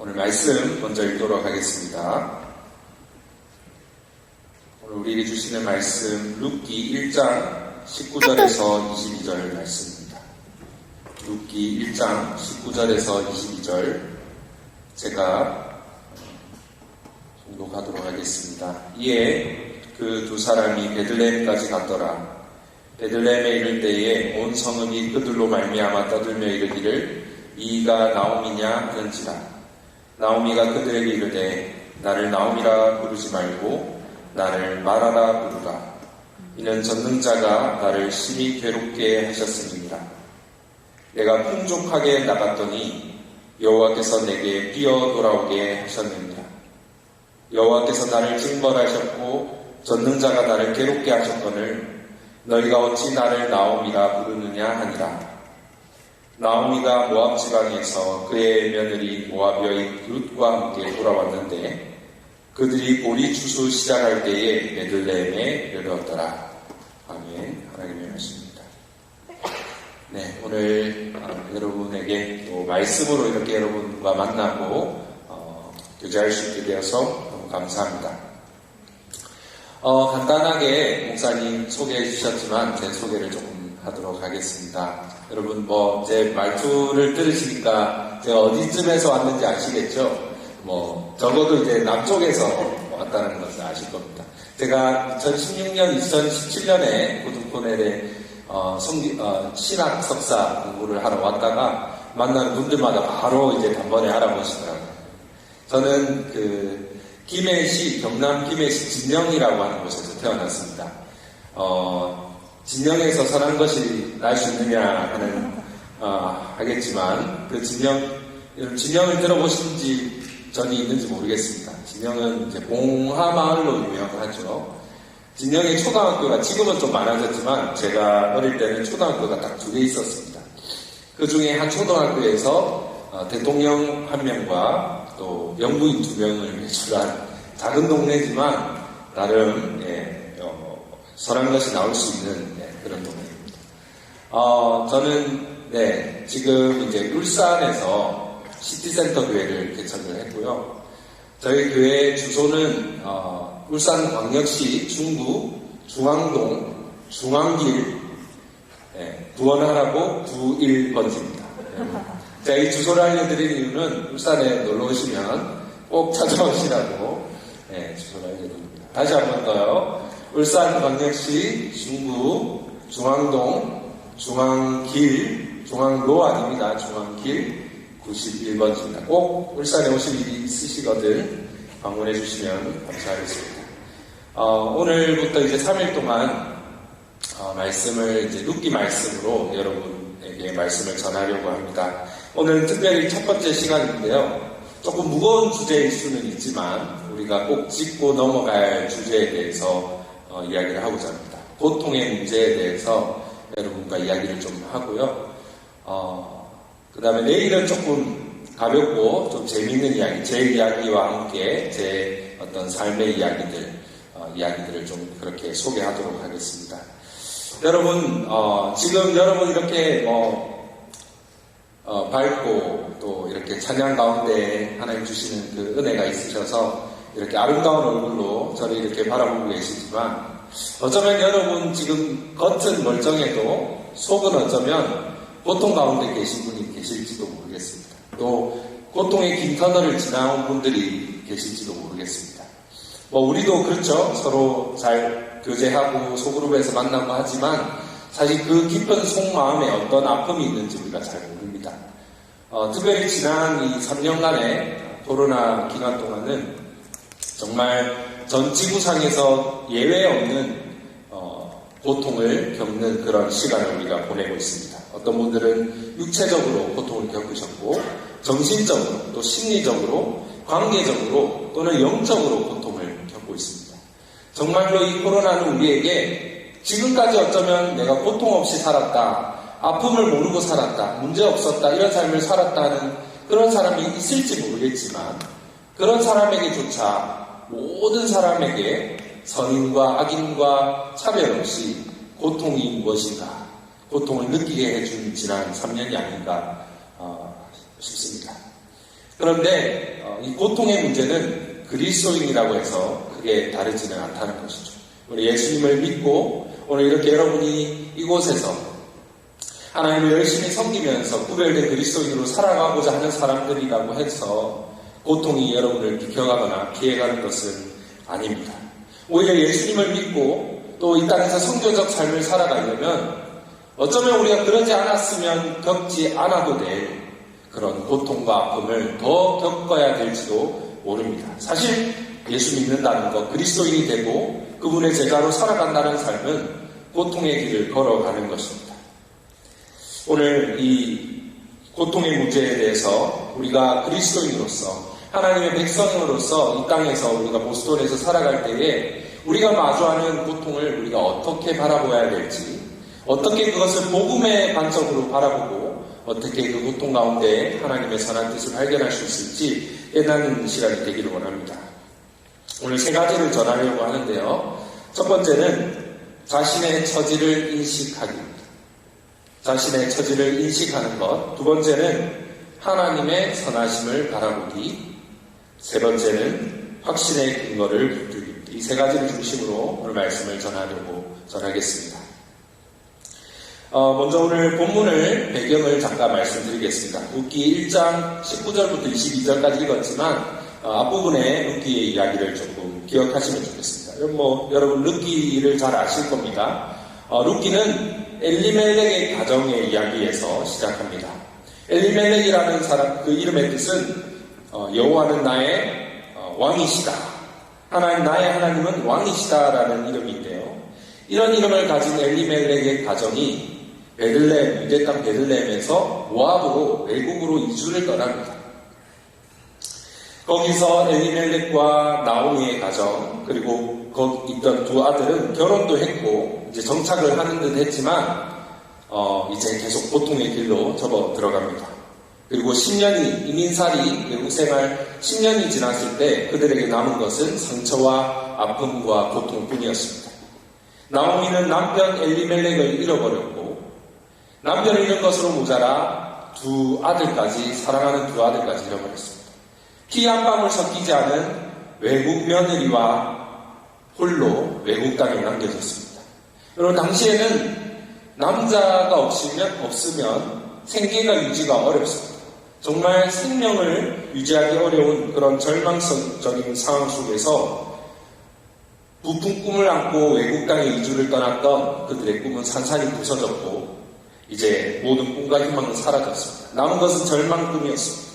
오늘 말씀 먼저 읽도록 하겠습니다. 오늘 우리에게 주시는 말씀 룻기 1장 19절에서 22절 말씀입니다. 룻기 1장 19절에서 22절 제가 봉독하도록 하겠습니다. 이에 그 두 사람이 베들레헴까지 갔더라. 베들레헴에 이를 때에 온 성읍이 그들로 말미암아 떠들며 이르기를 이가 나오미냐 하는지라. 나오미가 그들에게 이르되 나를 나오미라 부르지 말고 나를 마라라 부르라. 이는 전능자가 나를 심히 괴롭게 하셨음이니라. 내가 풍족하게 나갔더니 여호와께서 내게 뛰어 돌아오게 하셨느니라. 여호와께서 나를 징벌하셨고 전능자가 나를 괴롭게 하셨거늘 너희가 어찌 나를 나오미라 부르느냐 하니라. 나오미가 모압 지방에서 그의 며느리 모압여인 룻과 함께 돌아왔는데 그들이 보리 추수 시작할 때에 베들레헴에 이르렀더라. 아멘. 하나님의 말씀입니다. 네, 오늘 여러분에게 또 말씀으로 이렇게 여러분과 만나고 교제할 수 있게 되어서 너무 감사합니다. 간단하게 목사님 소개해 주셨지만 제 소개를 조금 하도록 하겠습니다. 여러분 제 말투를 들으시니까 제가 어디쯤에서 왔는지 아시겠죠? 적어도 이제 남쪽에서 왔다는 것을 아실 겁니다. 제가 2016년, 2017년에 고등코넬에 신학 석사 공부를 하러 왔다가 만나는 분들마다 바로 이제 단번에 알아보시더라고요. 저는 김해시, 경남 김해시 진영이라고 하는 곳에서 태어났습니다. 진영에서 선한 것이 날 수 있느냐 하겠지만, 진영을 들어보신지 전이 있는지 모르겠습니다. 진영은 이제 봉하마을로 유명하죠. 진영의 초등학교가 지금은 좀 많아졌지만, 제가 어릴 때는 초등학교가 딱 2개 있었습니다. 그 중에 한 초등학교에서 대통령 1명과 또 영부인 2명을 배출한 작은 동네지만 나름 선한 것이 나올 수 있는 그런 동네입니다. 저는 지금 이제 울산에서 시티센터 교회를 개척을 했고요. 저희 교회 주소는 울산광역시 중구 중앙동 중앙길 구원하라고 91번지입니다. 제가 이 주소를 알려드리는 이유는 울산에 놀러 오시면 꼭 찾아오시라고 주소를 알려드립니다. 다시 한 번 더요. 울산광역시 중구 중앙동 중앙길 중앙로 아닙니다. 중앙길 91번지입니다. 꼭 울산에 오실 일이 있으시거든 방문해 주시면 감사하겠습니다. 오늘부터 이제 3일 동안 말씀을 이제 룻기 말씀으로 여러분에게 말씀을 전하려고 합니다. 오늘은 특별히 첫 번째 시간인데요. 조금 무거운 주제일 수는 있지만 우리가 꼭 짚고 넘어갈 주제에 대해서 이야기를 하고자 합니다. 고통의 문제에 대해서 여러분과 이야기를 좀 하고요. 그 다음에 내일은 조금 가볍고 좀 재미있는 이야기, 제 이야기와 함께 제 어떤 삶의 이야기들을 좀 그렇게 소개하도록 하겠습니다. 여러분, 지금 여러분 이렇게 밝고 또 이렇게 찬양 가운데 하나님 주시는 그 은혜가 있으셔서 이렇게 아름다운 얼굴로 저를 이렇게 바라보고 계시지만 어쩌면 여러분 지금 겉은 멀쩡해도 속은 어쩌면 고통 가운데 계신 분이 계실지도 모르겠습니다. 또 고통의 긴 터널을 지나온 분들이 계실지도 모르겠습니다. 우리도 그렇죠. 서로 잘 교제하고 소그룹에서 만나고 하지만 사실 그 깊은 속마음에 어떤 아픔이 있는지 우리가 잘 모릅니다. 특별히 지난 이 3년간의 코로나 기간 동안은 정말 전 지구상에서 예외 없는 고통을 겪는 그런 시간을 우리가 보내고 있습니다. 어떤 분들은 육체적으로 고통을 겪으셨고 정신적으로 또 심리적으로 관계적으로 또는 영적으로 고통을 겪고 있습니다. 정말로 이 코로나는 우리에게 지금까지 어쩌면 내가 고통 없이 살았다, 아픔을 모르고 살았다, 문제 없었다, 이런 삶을 살았다는 그런 사람이 있을지 모르겠지만 그런 사람에게조차 모든 사람에게 선인과 악인과 차별 없이 고통이 무엇인가, 고통을 느끼게 해준 지난 3년이 아닌가 싶습니다. 그런데 이 고통의 문제는 그리스도인이라고 해서 크게 다르지는 않다는 것이죠. 우리 예수님을 믿고 오늘 이렇게 여러분이 이곳에서 하나님을 열심히 섬기면서 구별된 그리스도인으로 살아가고자 하는 사람들이라고 해서 고통이 여러분을 비켜가거나 피해가는 것은 아닙니다. 오히려 예수님을 믿고 또 이 땅에서 성교적 삶을 살아가려면 어쩌면 우리가 그러지 않았으면 겪지 않아도 될 그런 고통과 아픔을 더 겪어야 될지도 모릅니다. 사실 예수 믿는다는 것, 그리스도인이 되고 그분의 제자로 살아간다는 삶은 고통의 길을 걸어가는 것입니다. 오늘 이 고통의 문제에 대해서 우리가 그리스도인으로서 하나님의 백성으로서 이 땅에서 우리가 보스톤에서 살아갈 때에 우리가 마주하는 고통을 우리가 어떻게 바라보아야 될지, 어떻게 그것을 복음의 관점으로 바라보고 어떻게 그 고통 가운데 하나님의 선한 뜻을 발견할 수 있을지 깨닫는 시간이 되기를 원합니다. 오늘 세 가지를 전하려고 하는데요. 첫 번째는 자신의 처지를 인식하기입니다. 자신의 처지를 인식하는 것. 두 번째는 하나님의 선하심을 바라보기. 세 번째는 확신의 근거를 붙들기. 이 세 가지를 중심으로 오늘 말씀을 전하겠습니다. 먼저 오늘 본문을 배경을 잠깐 말씀드리겠습니다. 룻기 1장 19절부터 22절까지 읽었지만 앞부분에 룻기의 이야기를 조금 기억하시면 좋겠습니다. 여러분 룻기를 잘 아실 겁니다. 룻기는 엘리멜렉의 가정의 이야기에서 시작합니다. 엘리멜렉이라는 사람, 그 이름의 뜻은 여호와는 나의 왕이시다. 나의 하나님은 왕이시다라는 이름인데요. 이런 이름을 가진 엘리멜렉의 가정이 베들레헴, 유대 땅 베들레헴에서 모압으로 외국으로 이주를 떠납니다. 거기서 엘리멜렉과 나오미의 가정, 그리고 거기 있던 두 아들은 결혼도 했고 이제 정착을 하는 듯 했지만 이제 계속 고통의 길로 접어 들어갑니다. 그리고 10년이 이민살이 외국 생활 10년이 지났을 때 그들에게 남은 것은 상처와 아픔과 고통뿐이었습니다. 나오미는 남편 엘리멜렉을 잃어버렸고 남편을 잃은 것으로 모자라 사랑하는 두 아들까지 잃어버렸습니다. 피 한 방울 섞이지 않은 외국 며느리와 홀로 외국 땅에 남겨졌습니다. 여러분 당시에는 남자가 없으면 생계가 유지가 어렵습니다. 정말 생명을 유지하기 어려운 그런 절망적인 상황 속에서 부푼 꿈을 안고 외국 땅에 이주를 떠났던 그들의 꿈은 산산이 부서졌고 이제 모든 꿈과 희망은 사라졌습니다. 남은 것은 절망뿐이었습니다.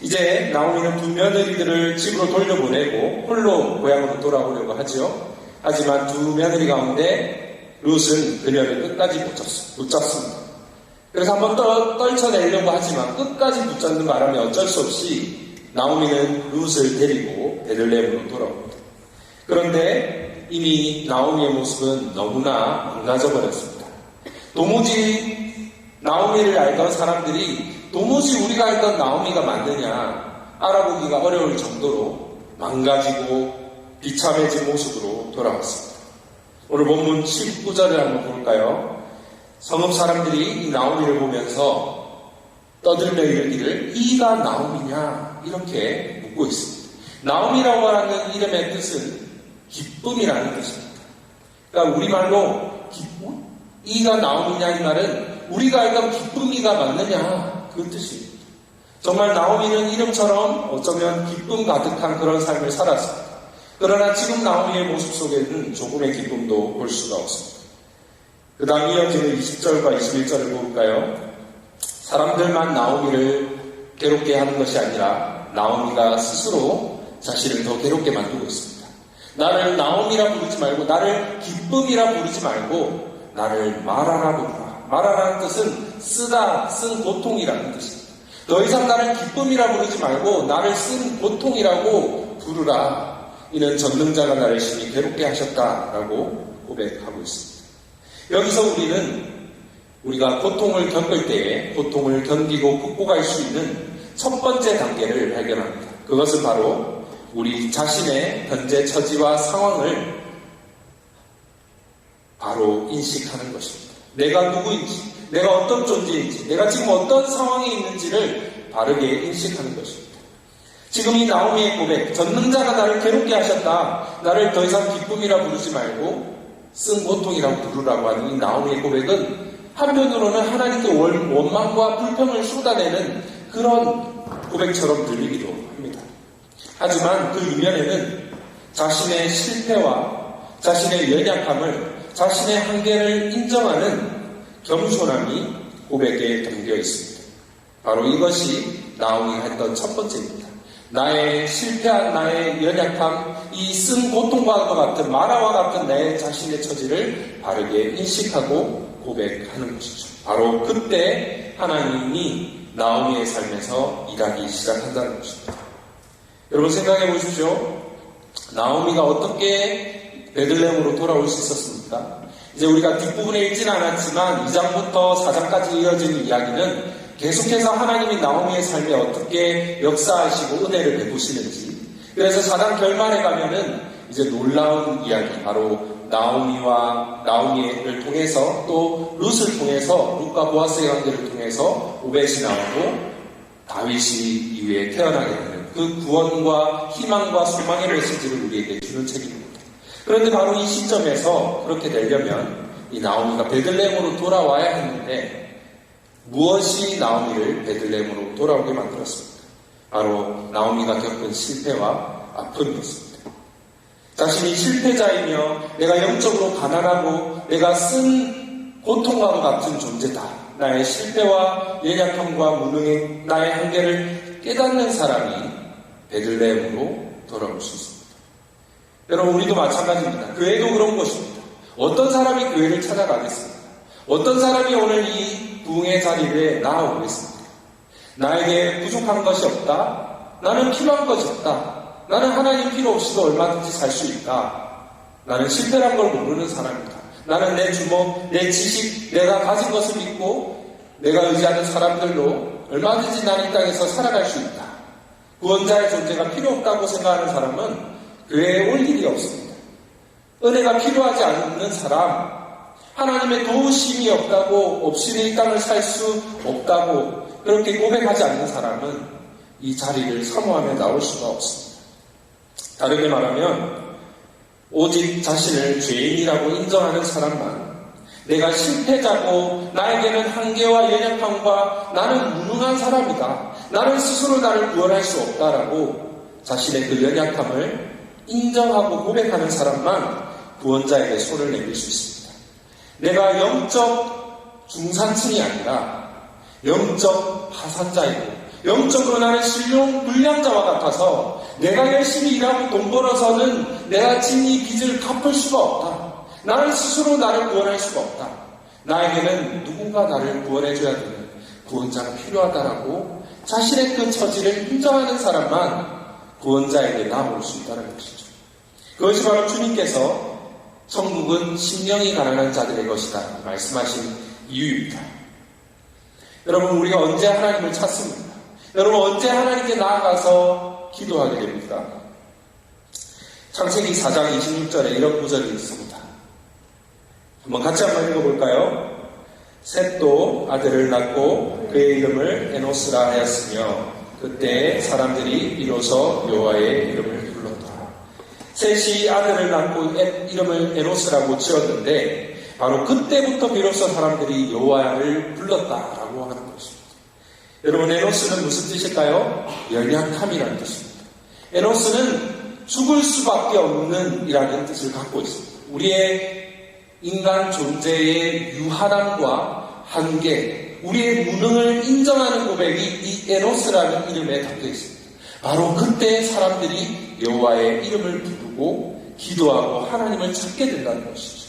이제 나오미는 두 며느리들을 집으로 돌려보내고 홀로 고향으로 돌아오려고 하죠. 하지만 두 며느리 가운데 룻은 그녀를 끝까지 붙잡습니다. 그래서 한번 떨쳐내려고 하지만 끝까지 붙잡는 바람에 어쩔 수 없이 나오미는 룻을 데리고 베들레헴으로 돌아옵니다. 그런데 이미 나오미의 모습은 너무나 망가져 버렸습니다. 도무지 나오미를 알던 사람들이 도무지 우리가 알던 나오미가 맞느냐 알아보기가 어려울 정도로 망가지고 비참해진 모습으로 돌아왔습니다. 오늘 본문 19절을 한번 볼까요? 성읍 사람들이 이 나오미를 보면서 떠들며 이르기를 이가 나오미냐 이렇게 묻고 있습니다. 나오미라고 하는 이름의 뜻은 기쁨이라는 뜻입니다. 그러니까 우리말로 기쁨? 이가 나오미냐 이 말은 우리가 알던 기쁨이가 맞느냐 그 뜻입니다. 정말 나오미는 이름처럼 어쩌면 기쁨 가득한 그런 삶을 살았습니다. 그러나 지금 나오미의 모습 속에는 조금의 기쁨도 볼 수가 없습니다. 그 다음 이어지는 20절과 21절을 볼까요? 사람들만 나오미를 괴롭게 하는 것이 아니라 나오미가 스스로 자신을 더 괴롭게 만들고 있습니다. 나를 나오미라 부르지 말고 나를 기쁨이라 부르지 말고 나를 마라라 부르라. 마라라는 뜻은 쓴 고통이라는 뜻입니다. 더 이상 나를 기쁨이라 부르지 말고 나를 쓴 고통이라고 부르라. 이는 전능자가 나를 심히 괴롭게 하셨다라고 고백하고 있습니다. 여기서 우리가 고통을 겪을 때에 고통을 견디고 극복할 수 있는 첫 번째 단계를 발견합니다. 그것은 바로 우리 자신의 현재 처지와 상황을 바로 인식하는 것입니다. 내가 누구인지, 내가 어떤 존재인지, 내가 지금 어떤 상황에 있는지를 바르게 인식하는 것입니다. 지금 이 나오미의 고백, 전능자가 나를 괴롭게 하셨다. 나를 더 이상 기쁨이라 부르지 말고 쓴 고통이라고 부르라고 하는 이 나오미의 고백은 한편으로는 하나님께 원망과 불평을 쏟아내는 그런 고백처럼 들리기도 합니다. 하지만 그 이면에는 자신의 실패와 자신의 연약함을, 자신의 한계를 인정하는 겸손함이 고백에 담겨 있습니다. 바로 이것이 나오미가 했던 첫 번째입니다. 나의 실패한 나의 연약함, 이 쓴 고통과 같은 만화와 같은 내 자신의 처지를 바르게 인식하고 고백하는 것이죠. 바로 그때 하나님이 나오미의 삶에서 일하기 시작한다는 것입니다. 여러분 생각해 보십시오. 나오미가 어떻게 베들레헴으로 돌아올 수 있었습니까? 이제 우리가 뒷부분에 읽지는 않았지만 2장부터 4장까지 이어지는 이야기는 계속해서 하나님이 나오미의 삶에 어떻게 역사하시고 은혜를 베푸시는지, 그래서 4장 결말에 가면은 이제 놀라운 이야기, 바로 나오미를 통해서 또 룻을 통해서, 룻과 보아스의 관계를 통해서 오벳이 나오고 다윗이 이후에 태어나게 되는 그 구원과 희망과 소망의 메시지를 우리에게 주는 책입니다. 그런데 바로 이 시점에서 그렇게 되려면 이 나오미가 베들레헴으로 돌아와야 했는데 무엇이 나오미를 베들레헴으로 돌아오게 만들었습니까? 바로 나오미가 겪은 실패와 아픔이었습니다. 자신이 실패자이며 내가 영적으로 가난하고 내가 쓴 고통과 같은 존재다. 나의 실패와 연약함과 무능의 나의 한계를 깨닫는 사람이 베들레헴으로 돌아올 수 있습니다. 여러분 우리도 마찬가지입니다. 교회도 그런 것입니다. 어떤 사람이 교회를 찾아가겠습니까? 어떤 사람이 오늘 이 부흥의 자리에 나아오겠습니까? 나에게 부족한 것이 없다. 나는 필요한 것이 없다. 나는 하나님 필요 없이도 얼마든지 살 수 있다. 나는 실패란 걸 모르는 사람이다. 나는 내 주먹, 내 지식, 내가 가진 것을 믿고 내가 의지하는 사람들로 얼마든지 나는 이 땅에서 살아갈 수 있다. 구원자의 존재가 필요 없다고 생각하는 사람은 교회에 올 일이 없습니다. 은혜가 필요하지 않는 사람, 하나님의 도우심이 없다고, 없이는 이 땅을 살 수 없다고 그렇게 고백하지 않는 사람은 이 자리를 사모하며 나올 수가 없습니다. 다르게 말하면 오직 자신을 죄인이라고 인정하는 사람만, 내가 실패자고 나에게는 한계와 연약함과 나는 무능한 사람이다. 나는 스스로 나를 구원할 수 없다라고 자신의 그 연약함을 인정하고 고백하는 사람만 구원자에게 손을 내밀 수 있습니다. 내가 영적 중산층이 아니라 영적 하산자이고 영적으로 나는 불량자와 같아서 내가 열심히 일하고 돈 벌어서는 내가 진 이 빚을 갚을 수가 없다. 나는 스스로 나를 구원할 수가 없다. 나에게는 누군가 나를 구원해줘야 되는 구원자가 필요하다라고 자신의 그 처지를 인정하는 사람만 구원자에게 나아올 수 있다는 것이죠. 그것이 바로 주님께서 천국은 심령이 가난한 자들의 것이다 말씀하신 이유입니다. 여러분 우리가 언제 하나님을 찾습니까? 여러분 언제 하나님께 나아가서 기도하게 됩니까? 창세기 4장 26절에 이런 구절이 있습니다. 한번 같이 한번 읽어볼까요? 셋도 아들을 낳고 그의 이름을 에노스라 하였으며 그때 사람들이 비로소 여호와의 이름을 불렀다. 셋이 아들을 낳고 이름을 에노스라고 지었는데 바로 그때부터 비로소 사람들이 여호와를 불렀다라고 하는 것입니다. 여러분 에노스는 무슨 뜻일까요? 연약함이라는 뜻입니다. 에노스는 죽을 수밖에 없는 이라는 뜻을 갖고 있습니다. 우리의 인간 존재의 유한함과 한계, 우리의 무능을 인정하는 고백이 이 에노스라는 이름에 담겨 있습니다. 바로 그때 사람들이 여호와의 이름을 부르고 기도하고 하나님을 찾게 된다는 것이죠.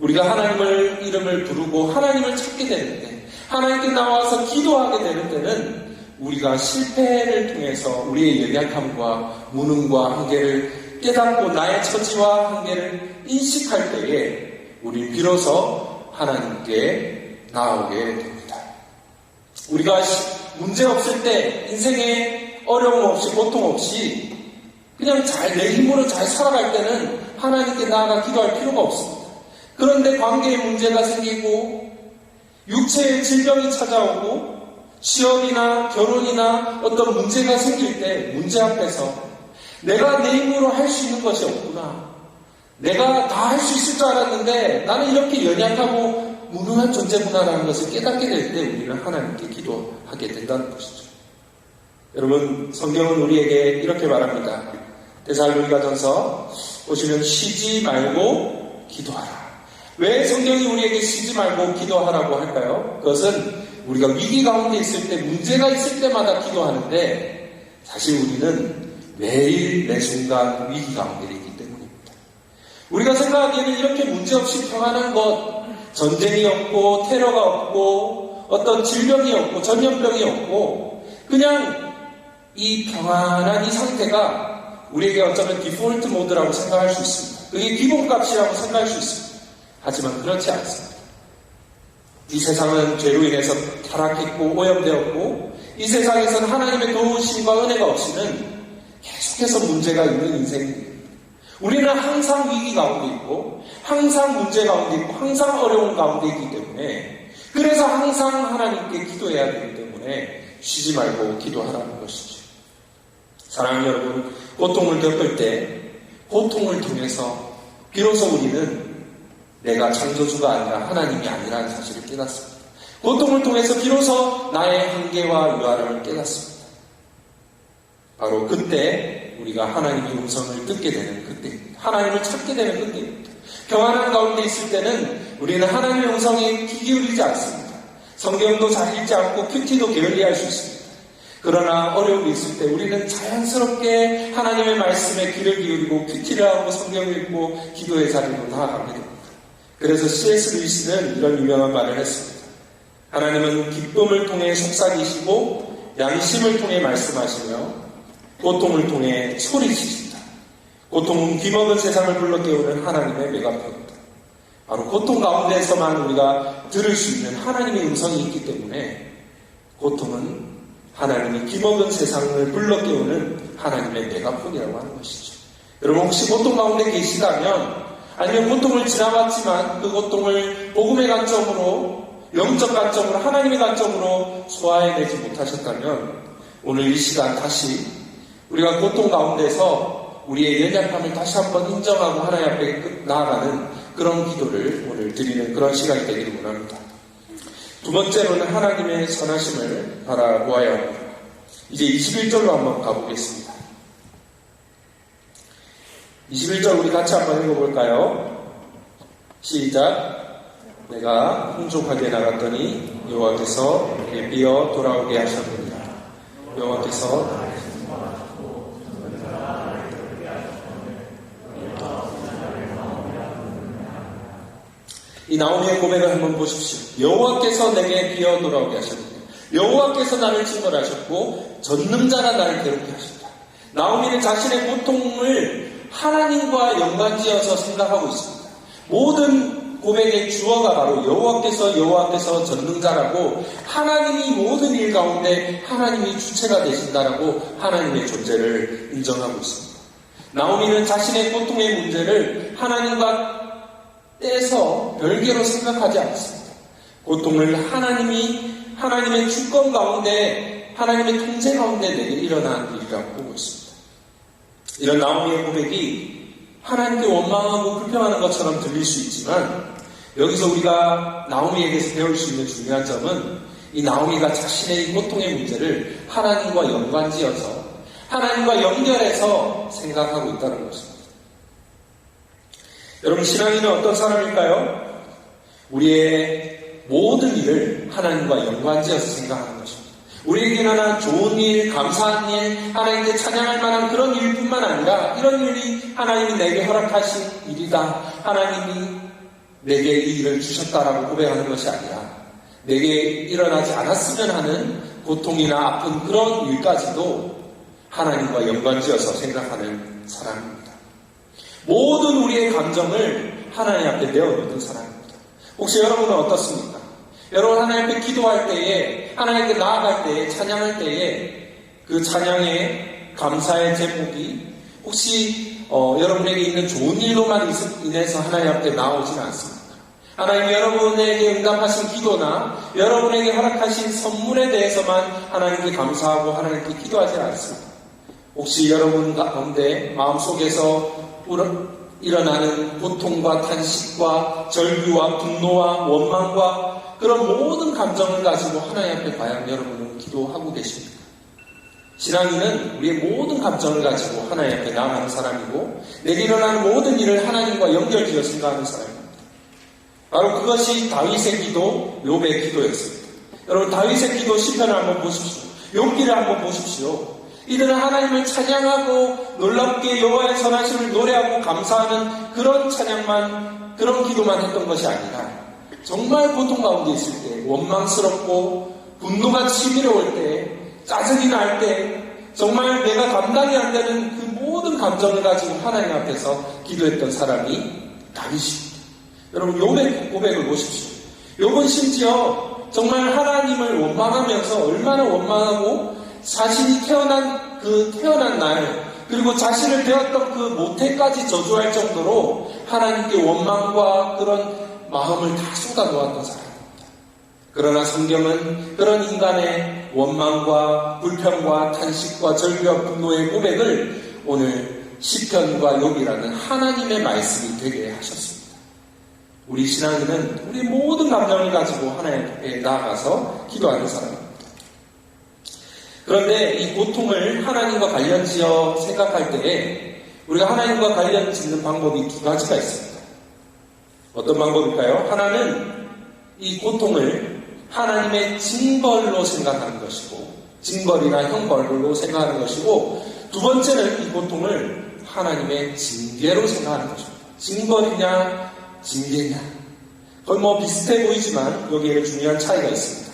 우리가 하나님의 이름을 부르고 하나님을 찾게 되는데, 하나님께 나와서 기도하게 되는 때는 우리가 실패를 통해서 우리의 연약함과 무능과 한계를 깨닫고 나의 처지와 한계를 인식할 때에 우리 비로소 하나님께 나아오게 됩니다. 우리가 문제 없을 때 인생에 어려움 없이 고통 없이 그냥 내 힘으로 잘 살아갈 때는 하나님께 나아가 기도할 필요가 없습니다. 그런데 관계에 문제가 생기고 육체의 질병이 찾아오고 취업이나 결혼이나 어떤 문제가 생길 때 문제 앞에서 내가 내 힘으로 할 수 있는 것이 없구나. 내가 다 할 수 있을 줄 알았는데 나는 이렇게 연약하고 무능한 존재구나라는 것을 깨닫게 될 때 우리는 하나님께 기도하게 된다는 것이죠. 여러분, 성경은 우리에게 이렇게 말합니다. 데살로니가전서 보시면 쉬지 말고 기도하라. 왜 성경이 우리에게 쉬지 말고 기도하라고 할까요? 그것은 우리가 위기 가운데 있을 때, 문제가 있을 때마다 기도하는데 사실 우리는 매일 매 순간 위기 가운데 있기 때문입니다. 우리가 생각하기에는 이렇게 문제없이 평안한 것, 전쟁이 없고 테러가 없고 어떤 질병이 없고 전염병이 없고 그냥 이 평안한 이 상태가 우리에게 어쩌면 디폴트 모드라고 생각할 수 있습니다. 그게 기본값이라고 생각할 수 있습니다. 하지만 그렇지 않습니다. 이 세상은 죄로 인해서 타락했고 오염되었고 이 세상에서는 하나님의 도우심과 은혜가 없이는 계속해서 문제가 있는 인생입니다. 우리는 항상 위기 가운데 있고 항상 문제 가운데 있고 항상 어려운 가운데 있기 때문에 그래서 항상 하나님께 기도해야 되기 때문에 쉬지 말고 기도하라는 것이죠. 사랑하는 여러분, 고통을 겪을 때 고통을 통해서 비로소 우리는 내가 창조주가 아니라 하나님이 아니라는 사실을 깨닫습니다. 고통을 통해서 비로소 나의 한계와 유한함을 깨닫습니다. 바로 그때 우리가 하나님의 음성을 듣게 되는 그때입니다. 하나님을 찾게 되는 그때입니다. 평안한 가운데 있을 때는 우리는 하나님의 음성에 귀 기울이지 않습니다. 성경도 잘 읽지 않고 큐티도 게을리할 수 있습니다. 그러나 어려움이 있을 때 우리는 자연스럽게 하나님의 말씀에 귀를 기울이고 큐티를 하고 성경을 읽고 기도의 자리로 나아가게 됩니다. 그래서 C.S. 루이스는 이런 유명한 말을 했습니다. 하나님은 기쁨을 통해 속삭이시고 양심을 통해 말씀하시며 고통을 통해 소리치신다. 고통은 귀먹은 세상을 불러 깨우는 하나님의 메가폰입니다. 바로 고통 가운데에서만 우리가 들을 수 있는 하나님의 음성이 있기 때문에 고통은 하나님이 귀먹은 세상을 불러 깨우는 하나님의 메가폰이라고 하는 것이죠. 여러분, 혹시 고통 가운데 계시다면 아니면 고통을 지나갔지만 그 고통을 복음의 관점으로, 영적 관점으로, 하나님의 관점으로 소화해내지 못하셨다면 오늘 이 시간 다시 우리가 고통 가운데서 우리의 연약함을 다시 한번 인정하고 하나님 앞에 나아가는 그런 기도를 오늘 드리는 그런 시간이 되기를 원합니다. 두 번째로는 하나님의 선하심을 바라보아야 합니다. 이제 21절로 한번 가보겠습니다. 21절 우리 같이 한번 읽어볼까요? 시작. 내가 풍족하게 나갔더니 여호와께서 내게 비어 돌아오게 하셨느니라. 여호와께서 이 나오미의 고백을 한번 보십시오. 여호와께서 내게 비어 돌아오게 하셨느니라. 여호와께서 나를 징벌하셨고 전능자가 나를 괴롭게 하셨다. 나오미는 자신의 고통을 하나님과 연관지어서 생각하고 있습니다. 모든 고백의 주어가 바로 여호와께서 전능자라고 하나님이 모든 일 가운데 하나님이 주체가 되신다라고 하나님의 존재를 인정하고 있습니다. 나오미는 자신의 고통의 문제를 하나님과 떼서 별개로 생각하지 않습니다. 고통을 하나님의 주권 가운데, 하나님의 통제 가운데 내게 일어난 일이라고 보고 있습니다. 이런 나오미의 고백이 하나님께 원망하고 불평하는 것처럼 들릴 수 있지만 여기서 우리가 나오미에게서 배울 수 있는 중요한 점은 이 나오미가 자신의 고통의 문제를 하나님과 연관지어서 하나님과 연결해서 생각하고 있다는 것입니다. 여러분, 신앙인은 어떤 사람일까요? 우리의 모든 일을 하나님과 연관지어서 생각하는 것입니다. 우리에게 일어난 좋은 일, 감사한 일, 하나님께 찬양할 만한 그런 일뿐만 아니라 이런 일이 하나님이 내게 허락하신 일이다. 하나님이 내게 이 일을 주셨다라고 고백하는 것이 아니라 내게 일어나지 않았으면 하는 고통이나 아픈 그런 일까지도 하나님과 연관지어서 생각하는 사람입니다. 모든 우리의 감정을 하나님 앞에 내어놓는 사람입니다. 혹시 여러분은 어떻습니까? 여러분 하나님 앞에 기도할 때에, 하나님께 나아갈 때에, 찬양할 때에 그 찬양의 감사의 제목이 혹시 여러분에게 있는 좋은 일로만 인해서 하나님 앞에 나오지는 않습니까? 하나님 여러분에게 응답하신 기도나 여러분에게 허락하신 선물에 대해서만 하나님께 감사하고 하나님께 기도하지 않습니다. 혹시 여러분 가운데 마음속에서 일어나는 고통과 탄식과 절규와 분노와 원망과 그런 모든 감정을 가지고 하나님 앞에 과연 여러분은 기도하고 계십니까? 신앙인은 우리의 모든 감정을 가지고 하나님 앞에 나아가는 사람이고 내게 일어나는 모든 일을 하나님과 연결지어 생각하는 사람입니다. 바로 그것이 다윗의 기도, 욥의 기도였습니다. 여러분 다윗의 기도 시편을 한번 보십시오. 욥기를 한번 보십시오. 이들은 하나님을 찬양하고 놀랍게 여호와의 선하심을 노래하고 감사하는 그런 찬양만, 그런 기도만 했던 것이 아니라 정말 고통 가운데 있을 때, 원망스럽고 분노가 치밀어 올 때, 짜증이 날 때, 정말 내가 감당이 안 되는 그 모든 감정을 가지고 하나님 앞에서 기도했던 사람이 다윗입니다. 여러분 욥의 고백을 보십시오. 욥은 심지어 정말 하나님을 원망하면서 얼마나 원망하고 자신이 태어난 날 그리고 자신을 배웠던 그 모태까지 저주할 정도로 하나님께 원망과 그런 마음을 다 쏟아놓았던 사람입니다. 그러나 성경은 그런 인간의 원망과 불평과 탄식과 절규와 분노의 고백을 오늘 시편과 욥이라는 하나님의 말씀이 되게 하셨습니다. 우리 신앙인은 우리 모든 감정을 가지고 하나님 앞에 나아가서 기도하는 사람입니다. 그런데 이 고통을 하나님과 관련지어 생각할 때에 우리가 하나님과 관련 짓는 방법이 두 가지가 있습니다. 어떤 방법일까요? 하나는 이 고통을 하나님의 징벌로 생각하는 것이고, 징벌이나 형벌로 생각하는 것이고, 두 번째는 이 고통을 하나님의 징계로 생각하는 것입니다. 징벌이냐 징계냐, 거의 비슷해 보이지만 여기에는 중요한 차이가 있습니다.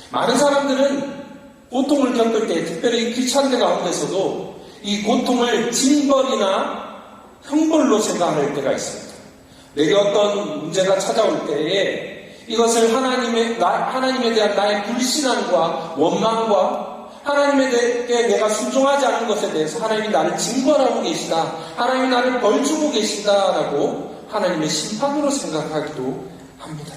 많은 사람들은 고통을 겪을 때, 특별히 귀찮은 데 가운데서도 이 고통을 징벌이나 형벌로 생각할 때가 있습니다. 내게 어떤 문제가 찾아올 때에 이것을 하나님에 대한 나의 불신앙과 원망과 하나님에게 내가 순종하지 않은 것에 대해서 하나님이 나를 징벌하고 계시다, 하나님이 나를 벌주고 계시다라고 하나님의 심판으로 생각하기도 합니다.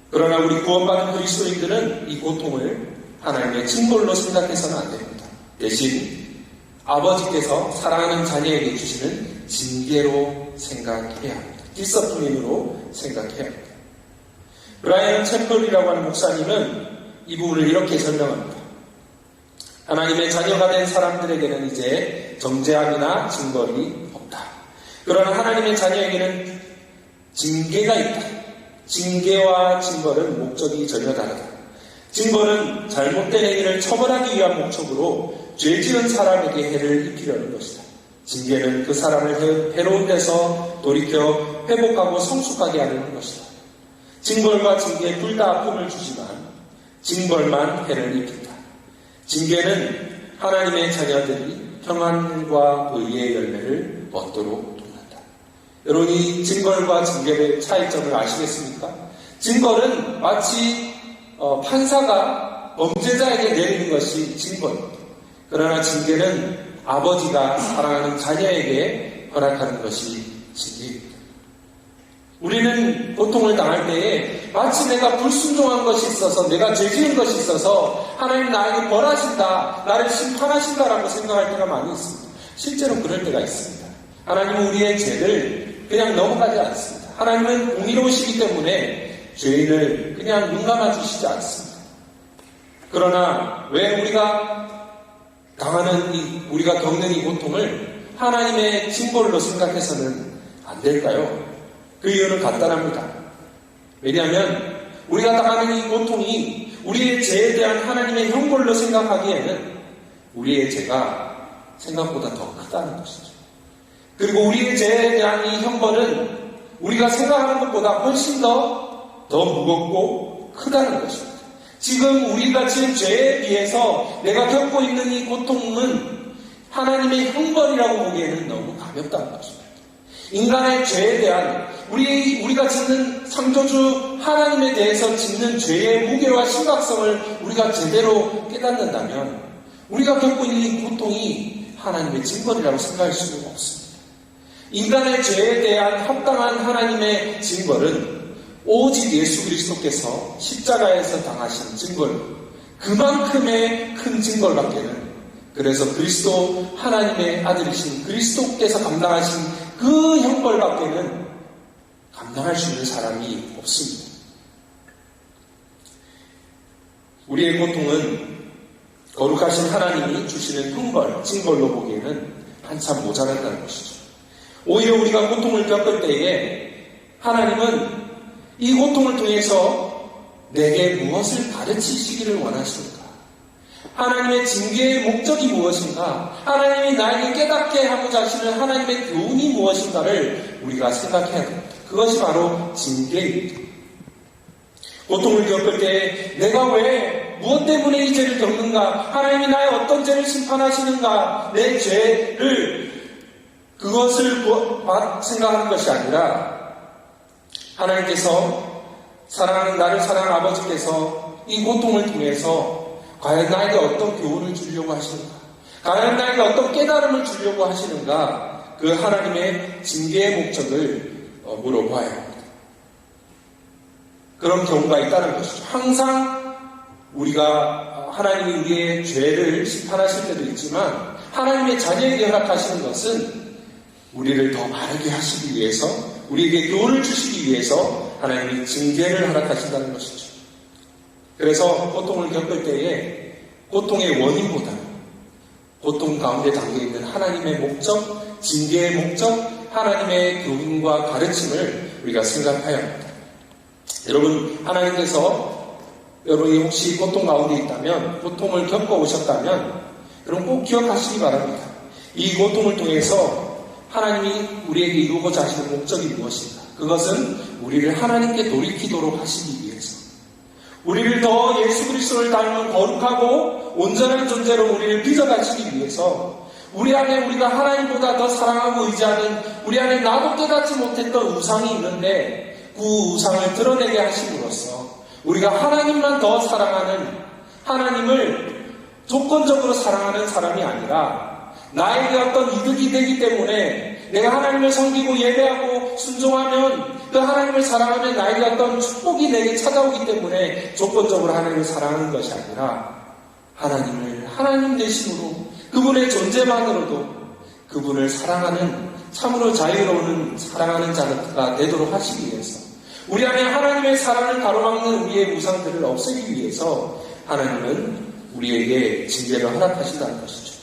그러나 우리 구원받은 그리스도인들은 이 고통을 하나님의 징벌로 생각해서는 안 됩니다. 대신 아버지께서 사랑하는 자녀에게 주시는 징계로 생각해야 합니다. 디서플린으로 생각해야 합니다. 브라이언 챔플이라고 하는 목사님은 이 부분을 이렇게 설명합니다. 하나님의 자녀가 된 사람들에게는 이제 정죄함이나 징벌이 없다. 그러나 하나님의 자녀에게는 징계가 있다. 징계와 징벌은 목적이 전혀 다르다. 징벌은 잘못된 행위를 처벌하기 위한 목적으로 죄 지은 사람에게 해를 입히려는 것이다. 징계는 그 사람을 해로운 데서 돌이켜 회복하고 성숙하게 하려는 것이다. 징벌과 징계 둘 다 아픔을 주지만 징벌만 해를 입힌다. 징계는 하나님의 자녀들이 평안과 의의 열매를 얻도록 돕는다. 여러분, 이 징벌과 징계의 차이점을 아시겠습니까? 징벌은 마치 판사가 범죄자에게 내리는 것이 징벌입니다. 그러나 징계는 아버지가 사랑하는 자녀에게 허락하는 것이 징계입니다. 우리는 고통을 당할 때에 마치 내가 불순종한 것이 있어서, 내가 죄 지은 것이 있어서 하나님 나에게 벌하신다, 나를 심판하신다라고 생각할 때가 많이 있습니다. 실제로 그럴 때가 있습니다. 하나님은 우리의 죄를 그냥 넘어가지 않습니다. 하나님은 공의로우시기 때문에 죄인을 그냥 눈 감아주시지 않습니다. 그러나 왜 우리가 겪는 이 고통을 하나님의 징벌로 생각해서는 안 될까요? 그 이유는 간단합니다. 왜냐하면 우리가 당하는 이 고통이 우리의 죄에 대한 하나님의 형벌로 생각하기에는 우리의 죄가 생각보다 더 크다는 것이죠. 그리고 우리의 죄에 대한 이 형벌은 우리가 생각하는 것보다 훨씬 더 무겁고 크다는 것입니다. 지금 우리가 지은 죄에 비해서 내가 겪고 있는 이 고통은 하나님의 형벌이라고 보기에는 너무 가볍다는 것입니다. 인간의 죄에 대한 우리가 짓는 창조주 하나님에 대해서 짓는 죄의 무게와 심각성을 우리가 제대로 인간의 죄에 대한 합당한 하나님의 징벌은 오직 예수 그리스도께서 십자가에서 당하신 징벌, 그만큼의 큰 징벌밖에는, 그래서 그리스도 하나님의 아들이신 그리스도께서 감당하신 그 형벌밖에는 감당할 수 있는 사람이 없습니다. 우리의 고통은 거룩하신 하나님이 주시는 형벌, 징벌로 보기에는 한참 모자란다는 것이죠. 오히려 우리가 고통을 겪을 때에 하나님은 이 고통을 통해서 내게 무엇을 가르치시기를 원하십니까? 하나님의 징계의 목적이 무엇인가? 하나님이 나에게 깨닫게 하고자 하시는 하나님의 교훈이 무엇인가를 우리가 생각해야 됩니다. 그것이 바로 징계입니다. 고통을 겪을 때 내가 왜 무엇 때문에 이 죄를 겪는가? 하나님이 나의 어떤 죄를 심판하시는가? 내 죄를 그것을 생각하는 것이 아니라 하나님께서 사랑하는 나를 사랑하는 아버지께서 이 고통을 통해서 과연 나에게 어떤 교훈을 주려고 하시는가? 과연 나에게 어떤 깨달음을 주려고 하시는가? 그 하나님의 징계의 목적을 물어봐야 합니다. 그런 경우가 있다는 것이죠. 항상 우리가 하나님이 우리의 죄를 심판하실 때도 있지만 하나님의 자녀에게 허락하시는 것은 우리를 더 바르게 하시기 위해서, 우리에게 교훈을 주시기 위해서 하나님이 징계를 허락하신다는 것이죠. 그래서 고통을 겪을 때에 고통의 원인보다는 고통 가운데 담겨있는 하나님의 목적, 징계의 목적, 하나님의 교훈과 가르침을 우리가 생각해야 합니다. 여러분, 하나님께서 여러분이 혹시 고통 가운데 있다면, 고통을 겪어오셨다면 여러분 꼭 기억하시기 바랍니다. 이 고통을 통해서 하나님이 우리에게 이루고자 하시는 목적이 무엇인가? 그것은 우리를 하나님께 돌이키도록 하시기 위해서, 우리를 더 예수 그리스도를 닮은 거룩하고 온전한 존재로 우리를 빚어가시기 위해서, 우리 안에 우리가 하나님보다 더 사랑하고 의지하는, 우리 안에 나도 깨닫지 못했던 우상이 있는데 그 우상을 드러내게 하심으로써 우리가 하나님만 더 사랑하는, 하나님을 조건적으로 사랑하는 사람이 아니라 나에게 어떤 이득이 되기 때문에 내가 하나님을 섬기고 예배하고 순종하면, 그 하나님을 사랑하면 나에게 어떤 축복이 내게 찾아오기 때문에 조건적으로 하나님을 사랑하는 것이 아니라 하나님을 하나님 되심으로, 그분의 존재만으로도 그분을 사랑하는, 참으로 자유로운 사랑하는 자가 되도록 하시기 위해서, 우리 안에 하나님의 사랑을 가로막는 우리의 우상들을 없애기 위해서 하나님은 우리에게 징계를 허락하신다는 것이죠.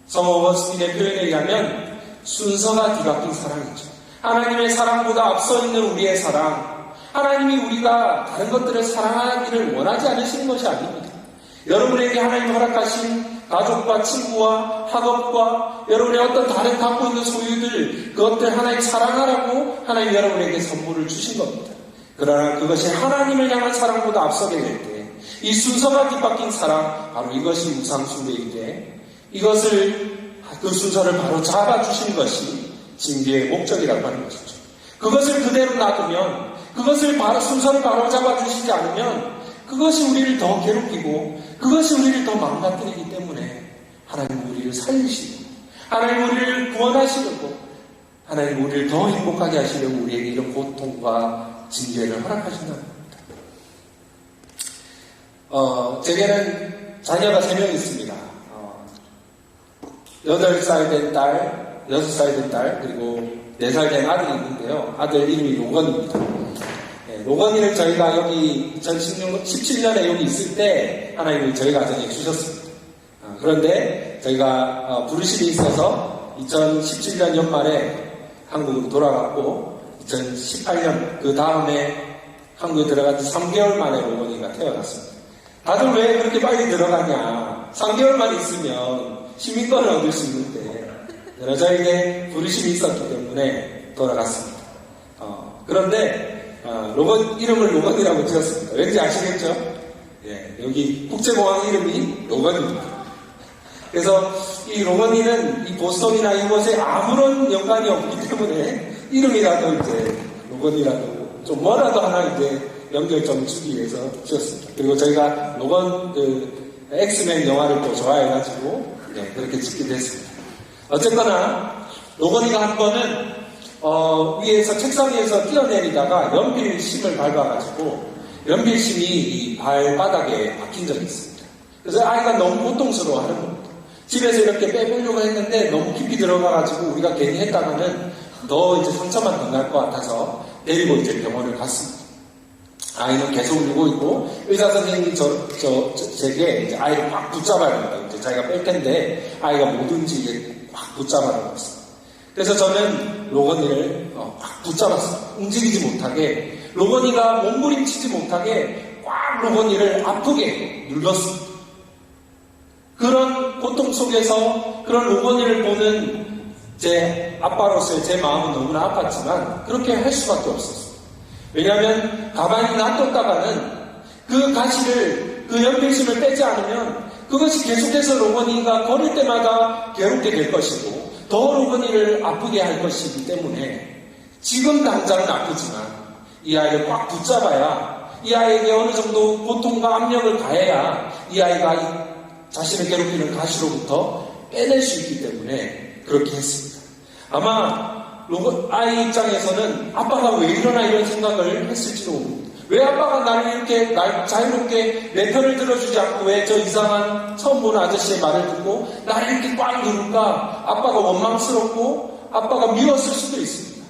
성 어거스틴의 표현에 의하면 순서가 뒤바뀐 사랑이죠. 하나님의 사랑보다 앞서 있는 우리의 사랑, 하나님이 우리가 다른 것들을 사랑하기를 원하지 않으시는 것이 아닙니다. 여러분에게 하나님 허락하신 가족과 친구와 학업과 여러분의 어떤 다른 갖고 있는 소유들, 그것들 하나님 사랑하라고 하나님 여러분에게 선물을 주신 겁니다. 그러나 그것이 하나님을 향한 사랑보다 앞서게 될 때, 이 순서가 뒤바뀐 사랑, 바로 이것이 우상숭배인데, 이것을, 그 순서를 바로 잡아주신 것이 징계의 목적이라고 하는 것이죠. 그것을 그대로 놔두면, 그것을 바로, 순서를 바로 잡아주시지 않으면 그것이 우리를 더 괴롭히고 그것이 우리를 더 망가뜨리기 때문에 하나님 우리를 살리시고, 하나님 우리를 구원하시려고, 하나님 우리를 더 행복하게 하시려고 우리에게 이런 고통과 징계를 허락하신다는 겁니다. 제게는 자녀가 3명 있습니다. 8살 된 딸, 6살 된 딸, 그리고 4살 된 아들이 있는데요. 아들 이름이 로건입니다. 로건이를 저희가 여기 2017년에 여기 있을 때 하나님이 저희 가정에 주셨습니다. 그런데 저희가 부르심이 있어서 2017년 연말에 한국으로 돌아갔고 2018년 그 다음에 한국에 들어간 지 3개월 만에 로건이가 태어났습니다. 다들 왜 그렇게 빨리 들어가냐? 3개월만 있으면 시민권을 얻을 수 있는데 저에게 부르심이 있었기 때문에 돌아갔습니다. 그런데 로건 이름을 로건이라고 지었습니다. 왠지 아시겠죠? 예, 여기 국제공항 이름이 로건입니다. 그래서 이 로건이는 이 보스턴이나 이곳에 아무런 연관이 없기 때문에 이름이라도 이제 로건이라도 좀 뭐라도 하나 이제 연결점을 주기 위해서 지었습니다. 그리고 저희가 로건 엑스맨 영화를 또 좋아해가지고 그렇게 짓기도 했습니다. 어쨌거나 로건이가 한 번은 위에서 책상 위에서 뛰어내리다가 연필심을 밟아가지고 연필심이 이 발바닥에 박힌 적이 있습니다. 그래서 아이가 너무 고통스러워하는 겁니다. 집에서 이렇게 빼보려고 했는데 너무 깊이 들어가가지고 우리가 괜히 했다가는 더 이제 상처만 더 날 것 같아서 데리고 이제 병원을 갔습니다. 아이는 계속 울고 있고 의사 선생님이 제게 이제 아이를 꽉 붙잡아야 된다. 이제 자기가 뺄 텐데 아이가 못 움직이게 꽉 붙잡아라고 했습니다. 그래서 저는 로건이를 꽉 붙잡았어요. 움직이지 못하게, 로건이가 몸부림치지 못하게 꽉 로건이를 아프게 눌렀습니다. 그런 고통 속에서 그런 로건이를 보는 제 아빠로서의 제 마음은 너무나 아팠지만 그렇게 할 수밖에 없었어요. 왜냐하면 가만히 놔뒀다가는 그 가시를, 그 연필심을 빼지 않으면 그것이 계속해서 로건이가 걸을 때마다 괴롭게 될 것이고 더 로건이를 아프게 할 것이기 때문에 지금 당장은 아프지만 이 아이를 꽉 붙잡아야, 이 아이에게 어느 정도 고통과 압력을 가해야 이 아이가 자신을 괴롭히는 가시로부터 빼낼 수 있기 때문에 그렇게 했습니다. 아마 아이 입장에서는 아빠가 왜 이러나 이런 생각을 했을지도 모릅니다. 왜 아빠가 나를 이렇게 자유롭게 내 편을 들어주지 않고 왜 저 이상한 처음 보는 아저씨의 말을 듣고 나를 이렇게 꽉 누를까? 아빠가 원망스럽고 아빠가 미웠을 수도 있습니다.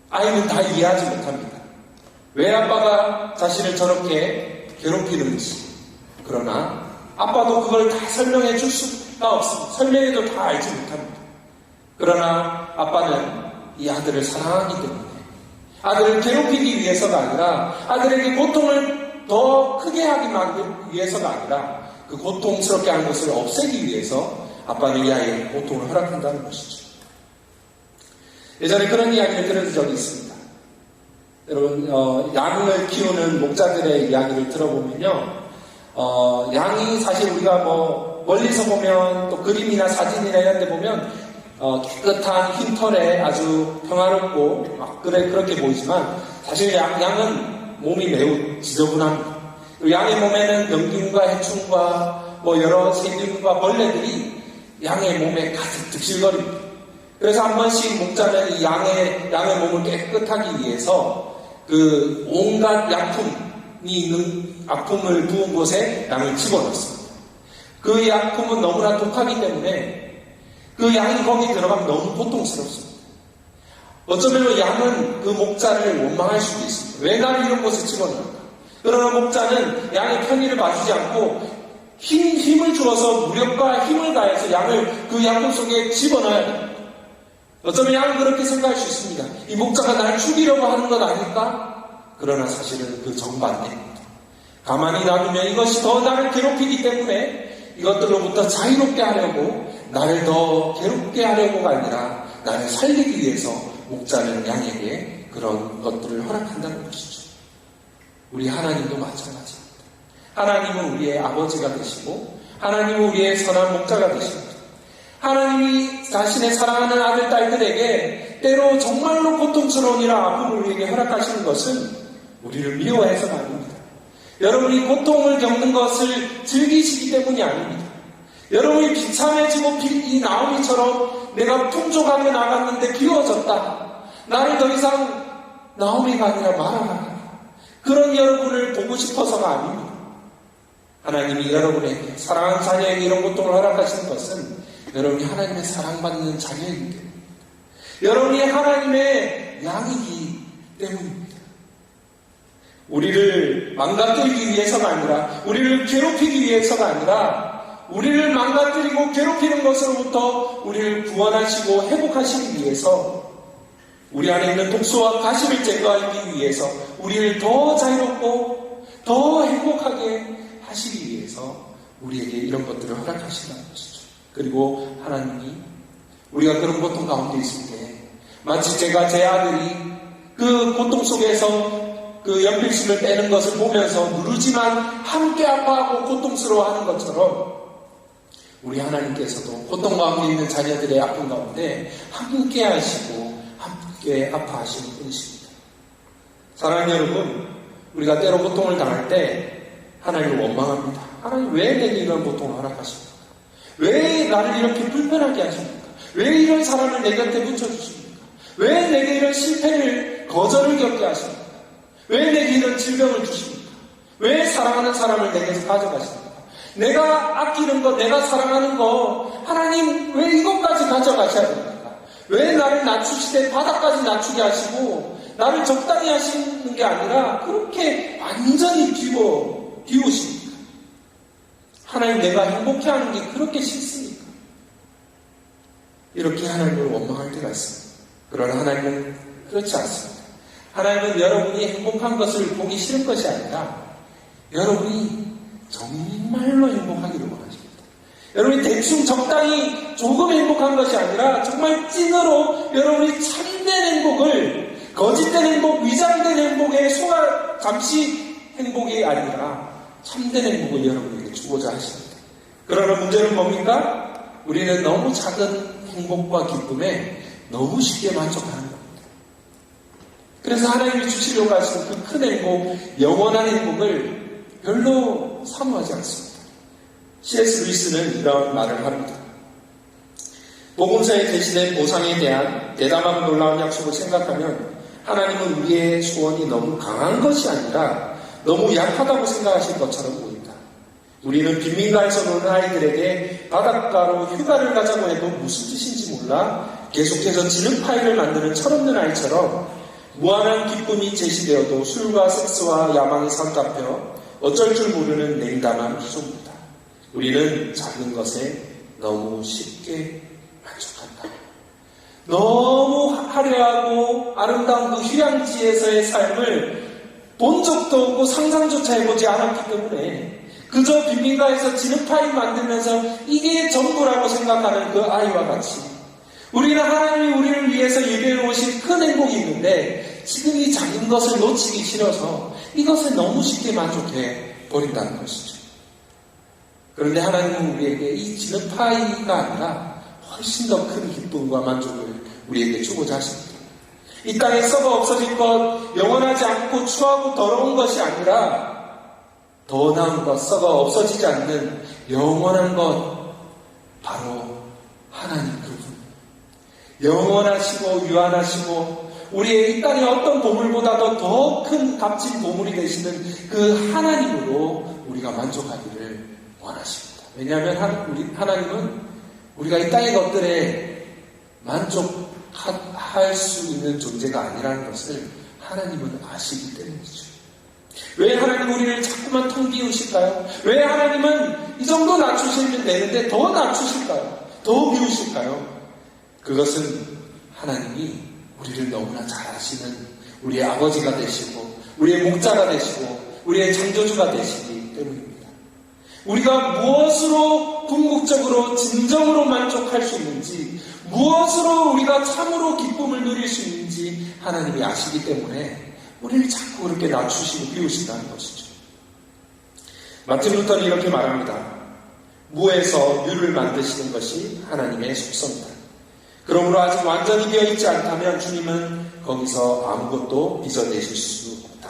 아이는 다 이해하지 못합니다. 왜 아빠가 자신을 저렇게 괴롭히는지. 그러나 아빠도 그걸 다 설명해 줄 수가 없습니다. 설명해도 다 알지 못합니다. 그러나 아빠는 이 아들을 사랑하기 때문에 아들을 괴롭히기 위해서가 아니라 아들에게 고통을 더 크게 하기 위해서가 아니라 그 고통스럽게 하는 것을 없애기 위해서 아빠는 이 아이에게 고통을 허락한다는 것이죠. 예전에 그런 이야기를 들은 적이 있습니다. 여러분, 양을 키우는 목자들의 이야기를 들어보면요, 양이 사실 우리가 멀리서 보면 또 그림이나 사진이나 이런 데 보면 깨끗한 흰 털에 아주 평화롭고 그렇게 보이지만 사실 양은 몸이 매우 지저분합니다. 양의 몸에는 병균과 해충과 여러 세균과 벌레들이 양의 몸에 가득 득실거립니다. 그래서 한 번씩 목자는 이 양의 몸을 깨끗하기 위해서 그 온갖 약품이 있는 아픔을 부은 곳에 양을 집어넣습니다. 그 약품은 너무나 독하기 때문에 그 양이 거기 들어가면 너무 고통스럽습니다. 어쩌면 양은 그 목자를 원망할 수도 있습니다. 왜 나를 이런 곳에 집어넣을까? 그러나 목자는 양의 편의를 봐주지 않고 힘을 주어서 무력과 힘을 가해서 양을 그 양품 속에 집어넣어야 됩니다. 어쩌면 양은 그렇게 생각할 수 있습니다. 이 목자가 나를 죽이려고 하는 것 아닐까? 그러나 사실은 그 정반대입니다. 가만히 놔두면 이것이 더 나를 괴롭히기 때문에 이것들로부터 자유롭게 하려고, 나를 더 괴롭게 하려고가 아니라 나를 살리기 위해서 목자는 양에게 그런 것들을 허락한다는 것이죠. 우리 하나님도 마찬가지입니다. 하나님은 우리의 아버지가 되시고 하나님은 우리의 선한 목자가 되십니다. 하나님이 자신의 사랑하는 아들, 딸들에게 때로 정말로 고통스러운 이런 아픔을 우리에게 허락하시는 것은 우리를 미워해서가 아닙니다. 여러분이 고통을 겪는 것을 즐기시기 때문이 아닙니다. 여러분이 비참해지고 이 나오미처럼 내가 풍족하게 나갔는데 비워졌다. 나를 더 이상 나오미가 아니라 마라가 그런 여러분을 보고 싶어서가 아닙니다. 하나님이 여러분에게, 사랑하는 자녀에게 이런 고통을 허락하시는 것은 여러분이 하나님의 사랑받는 자녀이기 때문입니다. 여러분이 하나님의 양이기 때문입니다. 우리를 망가뜨리기 위해서가 아니라, 우리를 괴롭히기 위해서가 아니라, 우리를 망가뜨리고 괴롭히는 것으로부터 우리를 구원하시고 회복하시기 위해서, 우리 안에 있는 독소와 가시를 제거하기 위해서, 우리를 더 자유롭고 더 행복하게 하시기 위해서 우리에게 이런 것들을 허락하신다는 것이죠. 그리고 하나님이 우리가 그런 고통 가운데 있을 때 마치 제가 제 아들이 그 고통 속에서 그 연필심을 빼는 것을 보면서 누르지만 함께 아파하고 고통스러워하는 것처럼 우리 하나님께서도 고통 가운데 있는 자녀들의 아픔 가운데 함께 하시고 함께 아파하시는 분이십니다. 사랑하는 여러분, 우리가 때로 고통을 당할 때 하나님을 원망합니다. 하나님 왜 내게 이런 고통을 허락하십니까? 왜 나를 이렇게 불편하게 하십니까? 왜 이런 사람을 내 곁에 붙여주십니까? 왜 내게 이런 실패를, 거절을 겪게 하십니까? 왜 내게 이런 질병을 주십니까? 왜 사랑하는 사람을 내게서 가져가십니까? 내가 아끼는 것, 내가 사랑하는 것, 하나님 왜 이것까지 가져가셔야 됩니까? 왜 나를 낮추시되 바닥까지 낮추게 하시고 나를 적당히 하시는 게 아니라 그렇게 완전히 비우십니까? 하나님, 내가 행복해하는 게 그렇게 싫습니까? 이렇게 하나님을 원망할 때가 있습니다. 그러나 하나님은 그렇지 않습니다. 하나님은 여러분이 행복한 것을 보기 싫은 것이 아니라 여러분이 정말로 행복하기를 원하십니다. 여러분이 대충 적당히 조금 행복한 것이 아니라 정말 찐으로 여러분이 참된 행복을, 거짓된 행복, 위장된 행복에 잠시 행복이 아니라 참된 행복을 여러분에게 주고자 하십니다. 그러나 문제는 뭡니까? 우리는 너무 작은 행복과 기쁨에 너무 쉽게 만족하는 겁니다. 그래서 하나님이 주시려고 하시는 그 큰 행복, 영원한 행복을 별로 사모하지 않습니다. C.S. 루이스는 이런 말을 합니다. 복음서에 제시된 보상에 대한 대담하고 놀라운 약속을 생각하면 하나님은 우리의 소원이 너무 강한 것이 아니라 너무 약하다고 생각하실 것처럼 보인다. 우리는 빈민가에서 노는 아이들에게 바닷가로 휴가를 가자고 해도 무슨 뜻인지 몰라 계속해서 진흙파이를 만드는 철없는 아이처럼 무한한 기쁨이 제시되어도 술과 섹스와 야망이 삼갑혀 어쩔 줄 모르는 냉담한 희소입니다. 우리는 작은 것에 너무 쉽게 만족한다. 너무 화려하고 아름다운 그 휴양지에서의 삶을 본 적도 없고 상상조차 해보지 않았기 때문에 그저 빈민가에서 진흙파이 만들면서 이게 전부라고 생각하는 그 아이와 같이 우리는 하나님이 우리를 위해서 예배해 오신 큰 행복이 있는데 지금 이 작은 것을 놓치기 싫어서 이것에 너무 쉽게 만족해 버린다는 것이죠. 그런데 하나님은 우리에게 이 진흙파이가 아니라 훨씬 더 큰 기쁨과 만족을 우리에게 주고자 하십니다. 이 땅에 썩어 없어질 것, 영원하지 않고 추하고 더러운 것이 아니라 더 나은 것, 썩어 없어지지 않는 영원한 것, 바로 하나님 그분. 영원하시고 유한하시고 우리의 이 땅의 어떤 보물보다도 더 큰 값진 보물이 되시는 그 하나님으로 우리가 만족하기를 원하십니다. 왜냐하면 하나님은 우리가 이 땅의 것들에 만족할 수 있는 존재가 아니라는 것을 하나님은 아시기 때문이죠. 왜 하나님 우리를 자꾸만 텅 비우실까요? 왜 하나님은 이 정도 낮추시면 되는데 더 낮추실까요? 더 비우실까요? 그것은 하나님이 우리를 너무나 잘 아시는 우리의 아버지가 되시고 우리의 목자가 되시고 우리의 창조주가 되시기 때문입니다. 우리가 무엇으로 궁극적으로 진정으로 만족할 수 있는지 무엇으로 우리가 참으로 기쁨을 누릴 수 있는지 하나님이 아시기 때문에 우리를 자꾸 그렇게 낮추시고 비우신다는 것이죠. 마틴 루터는 이렇게 말합니다. 무에서 유를 만드시는 것이 하나님의 속성이다. 그러므로 아직 완전히 비어있지 않다면 주님은 거기서 아무것도 빚어내실 수 없다.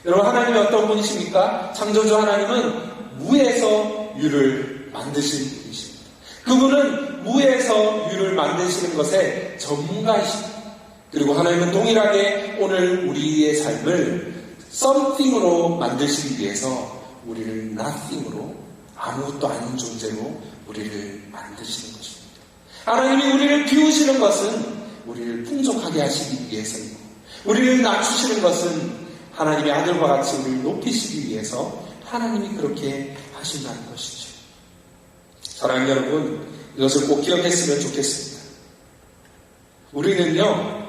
여러분, 하나님이 어떤 분이십니까? 창조주 하나님은 무에서 유를 만드시는 분이십니다. 그분은 무에서 유를 만드시는 것에 전문가이십니다. 그리고 하나님은 동일하게 오늘 우리의 삶을 something으로 만드시기 위해서 우리를 nothing으로, 아무것도 아닌 존재로 우리를 만드시는 것입니다. 하나님이 우리를 비우시는 것은 우리를 풍족하게 하시기 위해서이고 우리를 낮추시는 것은 하나님의 아들과 같이 우리를 높이시기 위해서 하나님이 그렇게 하신다는 것이죠. 사랑하는 여러분, 이것을 꼭 기억했으면 좋겠습니다. 우리는요,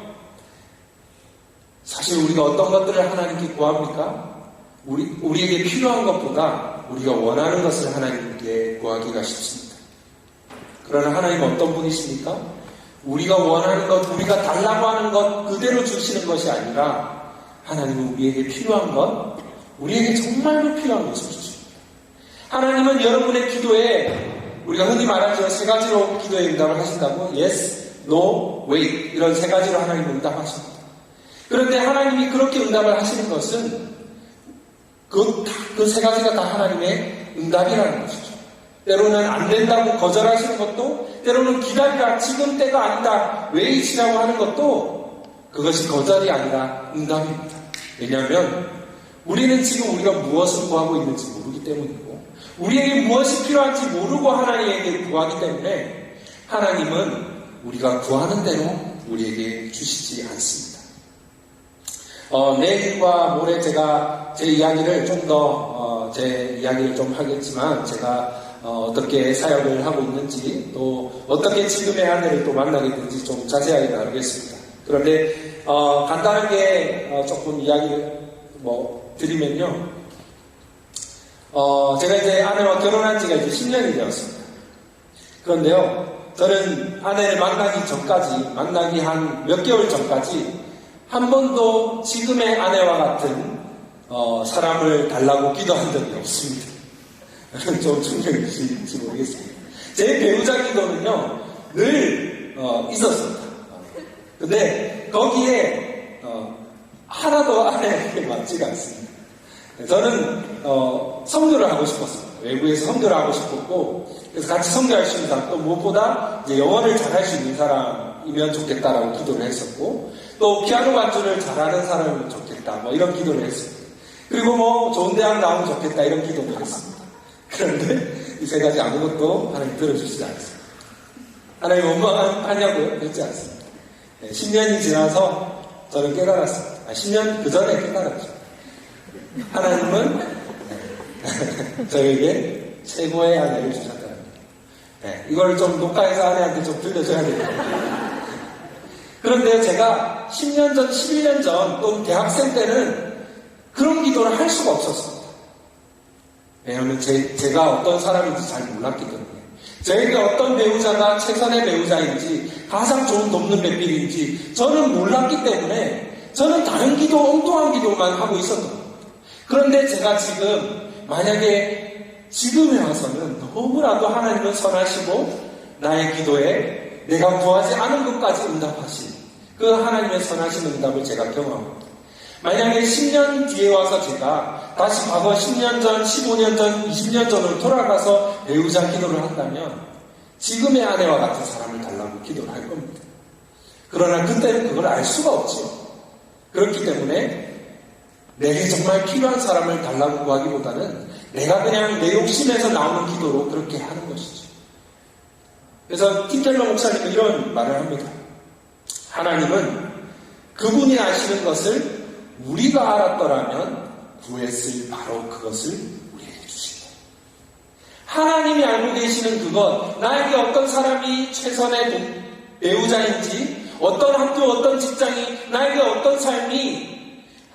사실 우리가 어떤 것들을 하나님께 구합니까? 우리에게 필요한 것보다 우리가 원하는 것을 하나님께 구하기가 쉽습니다. 그러나 하나님은 어떤 분이십니까? 우리가 원하는 것, 우리가 달라고 하는 것 그대로 주시는 것이 아니라 하나님은 우리에게 필요한 것, 우리에게 정말로 필요한 것을 주십니다. 하나님은 여러분의 기도에 우리가 흔히 말하죠. 세 가지로 기도에 응답을 하신다고. Yes, No, Wait 이런 세 가지로 하나님은 응답하십니다. 그런데 하나님이 그렇게 응답을 하시는 것은 그 세 가지가 다 하나님의 응답이라는 것이죠. 때로는 안 된다고 거절하시는 것도, 때로는 기다리라, 지금 때가 아니다, 웨이트라고 하는 것도 그것이 거절이 아니라 응답입니다. 왜냐하면 우리는 지금 우리가 무엇을 구하고 있는지 모르기 때문이고, 우리에게 무엇이 필요한지 모르고 하나님에게 구하기 때문에 하나님은 우리가 구하는 대로 우리에게 주시지 않습니다. 내일과 모레 제가 제 이야기를 좀 더 제 이야기를 좀 하겠지만, 제가 어떻게 사역을 하고 있는지, 또 어떻게 지금의 아내를 또 만나게 된지 좀 자세하게 나누겠습니다. 그런데 간단하게 조금 이야기를 드리면요, 제가 이제 아내와 결혼한 지가 이제 10년이 되었습니다. 그런데요, 저는 아내를 만나기 전까지, 만나기 한 몇 개월 전까지 한 번도 지금의 아내와 같은 사람을 달라고 기도한 적이 없습니다. 좀 충격이실지 모르겠습니다. 제 배우자 기도는요, 늘 있었습니다. 근데 거기에 하나도 아내에게 맞지가 않습니다. 저는 선교를 하고 싶었습니다. 외부에서 선교를 하고 싶었고, 그래서 같이 선교할 수 있는 사람, 또 무엇보다 이제 영어를 잘할 수 있는 사람이면 좋겠다라고 기도를 했었고, 또 피아노 반주를 잘하는 사람이면 좋겠다, 이런 기도를 했습니다. 그리고 좋은 대학 나오면 좋겠다, 이런 기도를 했습니다. 그런데 이 세 가지 아무것도 하나님 들어주시지 않습니다. 하나님 원망하냐고요? 그렇지 않습니다. 10년이 지나서 저는 깨달았습니다. 10년 그 전에 깨달았죠. 하나님은 저에게 최고의 아내를 주셨다는 거예요. 이걸 좀 녹화해서 아내한테 좀 들려줘야 돼요. 그런데 제가 10년 전, 11년 전, 또 대학생 때는 그런 기도를 할 수가 없었습니다. 왜냐하면 제가 어떤 사람인지 잘 몰랐기 때문에, 저에게 어떤 배우자가 최선의 배우자인지, 가장 좋은 돕는 배필인지 저는 몰랐기 때문에 저는 다른 기도, 엉뚱한 기도만 하고 있었던 겁니다. 그런데 제가 지금 만약에 지금에 와서는 너무나도 하나님은 선하시고 나의 기도에 내가 구하지 않은 것까지 응답하신 그 하나님의 선하신 응답을 제가 경험합니다. 만약에 10년 뒤에 와서 제가 다시 과거 10년 전, 15년 전, 20년 전으로 돌아가서 배우자 기도를 한다면 지금의 아내와 같은 사람을 달라고 기도를 할 겁니다. 그러나 그때는 그걸 알 수가 없죠. 그렇기 때문에 내게 정말 필요한 사람을 달라고 구하기보다는 내가 그냥 내 욕심에서 나오는 기도로 그렇게 하는 것이죠. 그래서 팀켈러 목사님은 이런 말을 합니다. 하나님은 그분이 아시는 것을 우리가 알았더라면 구했을 바로 그것을 우리에게 주신다. 하나님이 알고 계시는 그것, 나에게 어떤 사람이 최선의 배우자인지, 어떤 학교, 어떤 직장이, 나에게 어떤 삶이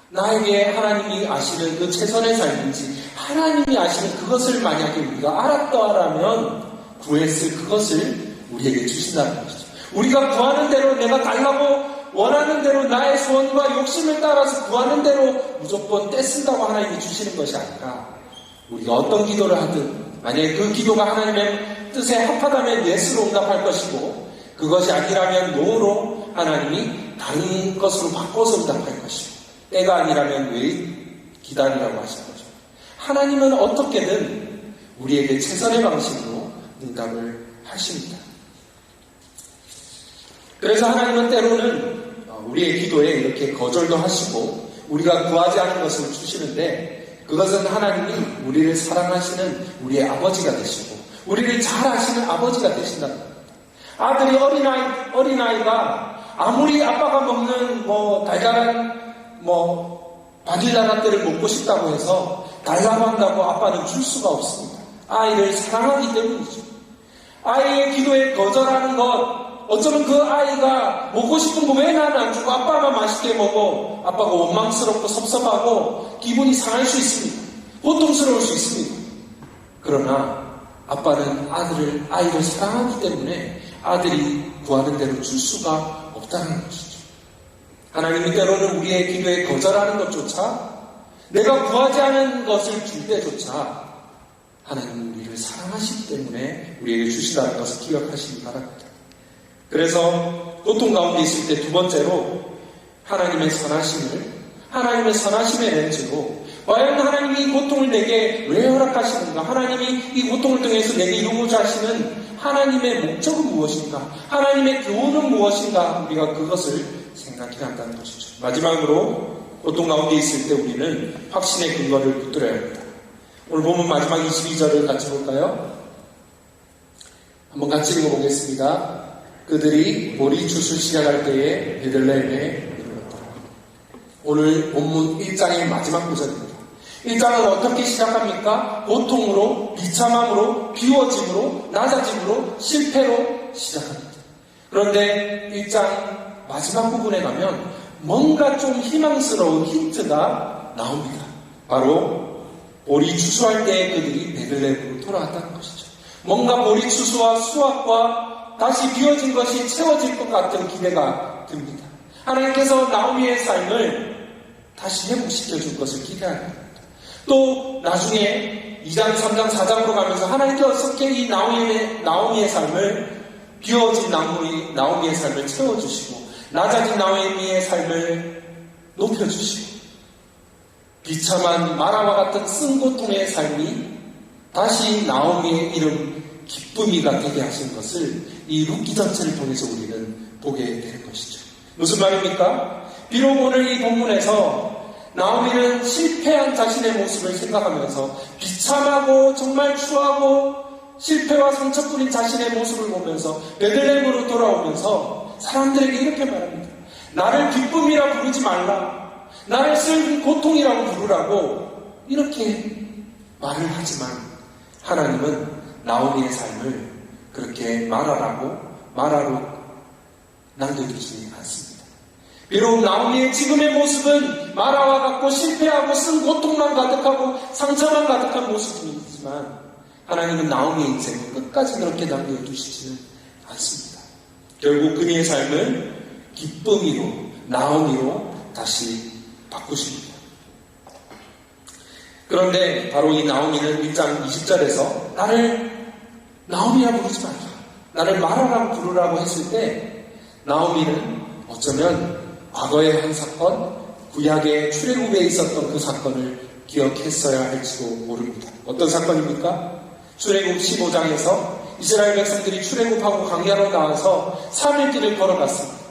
나에게 하나님이 아시는 그 최선의 삶인지 하나님이 아시는 그것을 만약에 우리가 알았더라면 구했을 그것을 우리에게 주신다는 것이죠. 우리가 구하는 대로, 내가 달라고 원하는 대로 나의 소원과 욕심을 따라서 구하는 대로 무조건 떼쓴다고 하나님이 주시는 것이 아니라, 우리가 어떤 기도를 하든 만약에 그 기도가 하나님의 뜻에 합하다면 예스로 응답할 것이고, 그것이 아니라면 노로 하나님이 다른 것으로 바꿔서 응답할 것이고, 때가 아니라면 왜 기다리라고 하신 거죠. 하나님은 어떻게든 우리에게 최선의 방식으로 응답을 하십니다. 그래서 하나님은 때로는 우리의 기도에 이렇게 거절도 하시고 우리가 구하지 않은 것을 주시는데, 그것은 하나님이 우리를 사랑하시는 우리의 아버지가 되시고 우리를 잘 아시는 아버지가 되신다는 겁니다. 아들이 어린아이가 아무리 아빠가 먹는 달달한 바닐라 라떼를 먹고 싶다고 해서 달라고 한다고 아빠는 줄 수가 없습니다. 아이를 사랑하기 때문이죠. 아이의 기도에 거절하는 것, 어쩌면 그 아이가 먹고 싶은 거 왜 나는 안 주고 아빠만 맛있게 먹어, 아빠가 원망스럽고 섭섭하고 기분이 상할 수 있습니다. 고통스러울 수 있습니다. 그러나 아빠는 아이를 사랑하기 때문에 아들이 구하는 대로 줄 수가 없다는 것이죠. 하나님이 때로는 우리의 기도에 거절하는 것조차, 내가 구하지 않은 것을 줄 때조차 하나님은 우리를 사랑하시기 때문에 우리에게 주시다는 것을 기억하시기 바랍니다. 그래서 고통 가운데 있을 때 두 번째로 하나님의 선하심의 렌즈로, 과연 하나님이 이 고통을 내게 왜 허락하시는가, 하나님이 이 고통을 통해서 내게 이루고자 하시는 하나님의 목적은 무엇인가? 하나님의 교훈은 무엇인가? 우리가 그것을 생각해야 한다는 것이죠. 마지막으로 고통 가운데 있을 때 우리는 확신의 근거를 붙들어야 합니다. 오늘 보면 마지막 22절을 같이 볼까요? 한번 같이 읽어보겠습니다. 그들이 보리 추수 시작할 때에 베들레헴에 이르렀더라. 오늘 본문 1장의 마지막 구절입니다. 1장은 어떻게 시작합니까? 고통으로, 비참함으로, 비워짐으로, 낮아짐으로, 실패로 시작합니다. 그런데 1장 마지막 부분에 가면 뭔가 좀 희망스러운 힌트가 나옵니다. 바로 보리 추수할 때 그들이 베들레헴으로 돌아왔다는 것이죠. 뭔가 보리 추수와 수확과 다시 비워진 것이 채워질 것 같은 기대가 듭니다. 하나님께서 나오미의 삶을 다시 회복시켜 줄 것을 기대합니다. 또 나중에 2장, 3장, 4장으로 가면서 하나님께 어떻게 이 나오미의 삶을 비워진 나오미의 삶을 채워주시고 낮아진 나오미의 삶을 높여주시고 비참한 마라와 같은 쓴고통의 삶이 다시 나오미의 이름 기쁨이가 되게 하신 것을 이 룻기 전체를 통해서 우리는 보게 되는 것이죠. 무슨 말입니까? 비록 오늘 이 본문에서 나오미는 실패한 자신의 모습을 생각하면서 비참하고 정말 추하고 실패와 상처뿐인 자신의 모습을 보면서 베들레헴으로 돌아오면서 사람들에게 이렇게 말합니다. 나를 기쁨이라 부르지 말라. 나를 슬픈 고통이라고 부르라고 이렇게 말을 하지만 하나님은 나오미의 삶을 그렇게 마라로 남겨두지 않습니다. 비록 나오미의 지금의 모습은 마라와 같고 실패하고 쓴 고통만 가득하고 상처만 가득한 모습이지만 하나님은 나오미의 인생을 끝까지 그렇게 남겨두시지는 않습니다. 결국 그녀의 삶을 기쁨이로 나오미로 다시 바꾸십니다. 그런데 바로 이 나오미는 1장 20절에서 나를 나오미라 부르지 말라. 나를 마라라고 부르라고 했을 때 나오미는 어쩌면 과거의 한 사건, 구약의 출애굽에 있었던 그 사건을 기억했어야 할지도 모릅니다. 어떤 사건입니까? 출애굽 15장에서 이스라엘 백성들이 출애굽하고 광야로 나와서 3일길을 걸어갔습니다.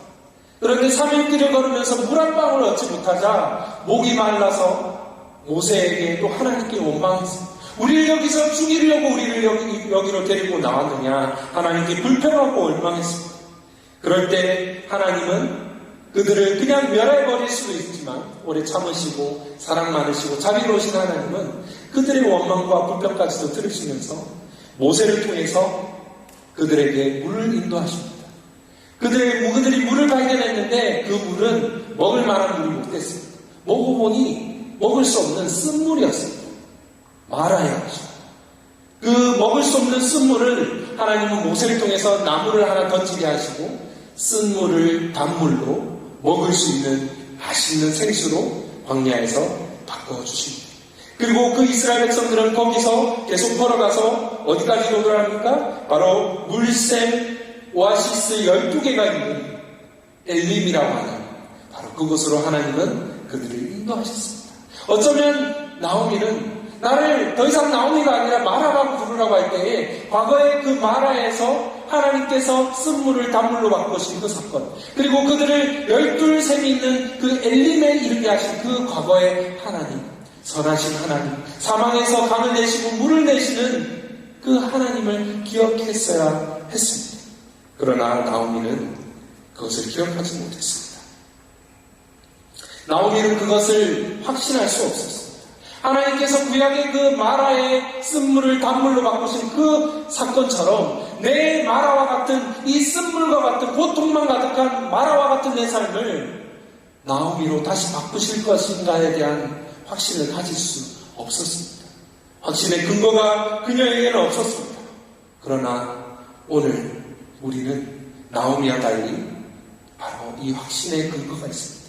그런데 3일길을 걸으면서 물 한 방울 얻지 못하자 목이 말라서 모세에게 또 하나님께 원망했습니다. 우리를 여기서 죽이려고 우리를 여기로 데리고 나왔느냐. 하나님께 불평하고 원망했습니다. 그럴 때 하나님은 그들을 그냥 멸해버릴 수도 있지만 오래 참으시고 사랑 많으시고 자비로우신 하나님은 그들의 원망과 불평까지도 들으시면서 모세를 통해서 그들에게 물을 인도하십니다. 그들이 물을 발견했는데 그 물은 먹을 만한 물이 못 됐습니다. 먹어보니 먹을 수 없는 쓴물이었습니다. 마라였죠. 그 먹을 수 없는 쓴물을 하나님은 모세를 통해서 나무를 하나 던지게 하시고 쓴물을 단물로 먹을 수 있는 맛있는 생수로 광야에서 바꿔주십니다. 그리고 그 이스라엘 백성들은 거기서 계속 걸어가서 어디까지 도달합니까? 바로 물샘 오아시스 12개가 있는 엘림이라고 하는 바로 그곳으로 하나님은 그들을 인도하셨습니다. 어쩌면 나오미는 나를 더 이상 나오미가 아니라 마라라고 부르라고 할 때에 과거의 그 마라에서 하나님께서 쓴물을 단물로 바꾸신 그 사건, 그리고 그들을 12샘이 있는 그 엘림에 이르게 하신 그 과거의 하나님, 선하신 하나님, 사망에서 강을 내시고 물을 내시는 그 하나님을 기억했어야 했습니다. 그러나 나오미는 그것을 기억하지 못했습니다. 나오미는 그것을 확신할 수 없었습니다. 하나님께서 구약의 그 마라의 쓴물을 단물로 바꾸신 그 사건처럼 내 마라와 같은 이 쓴물과 같은 고통만 가득한 마라와 같은 내 삶을 나오미로 다시 바꾸실 것인가에 대한 확신을 가질 수 없었습니다. 확신의 근거가 그녀에게는 없었습니다. 그러나 오늘 우리는 나오미와 달리 바로 이 확신의 근거가 있습니다.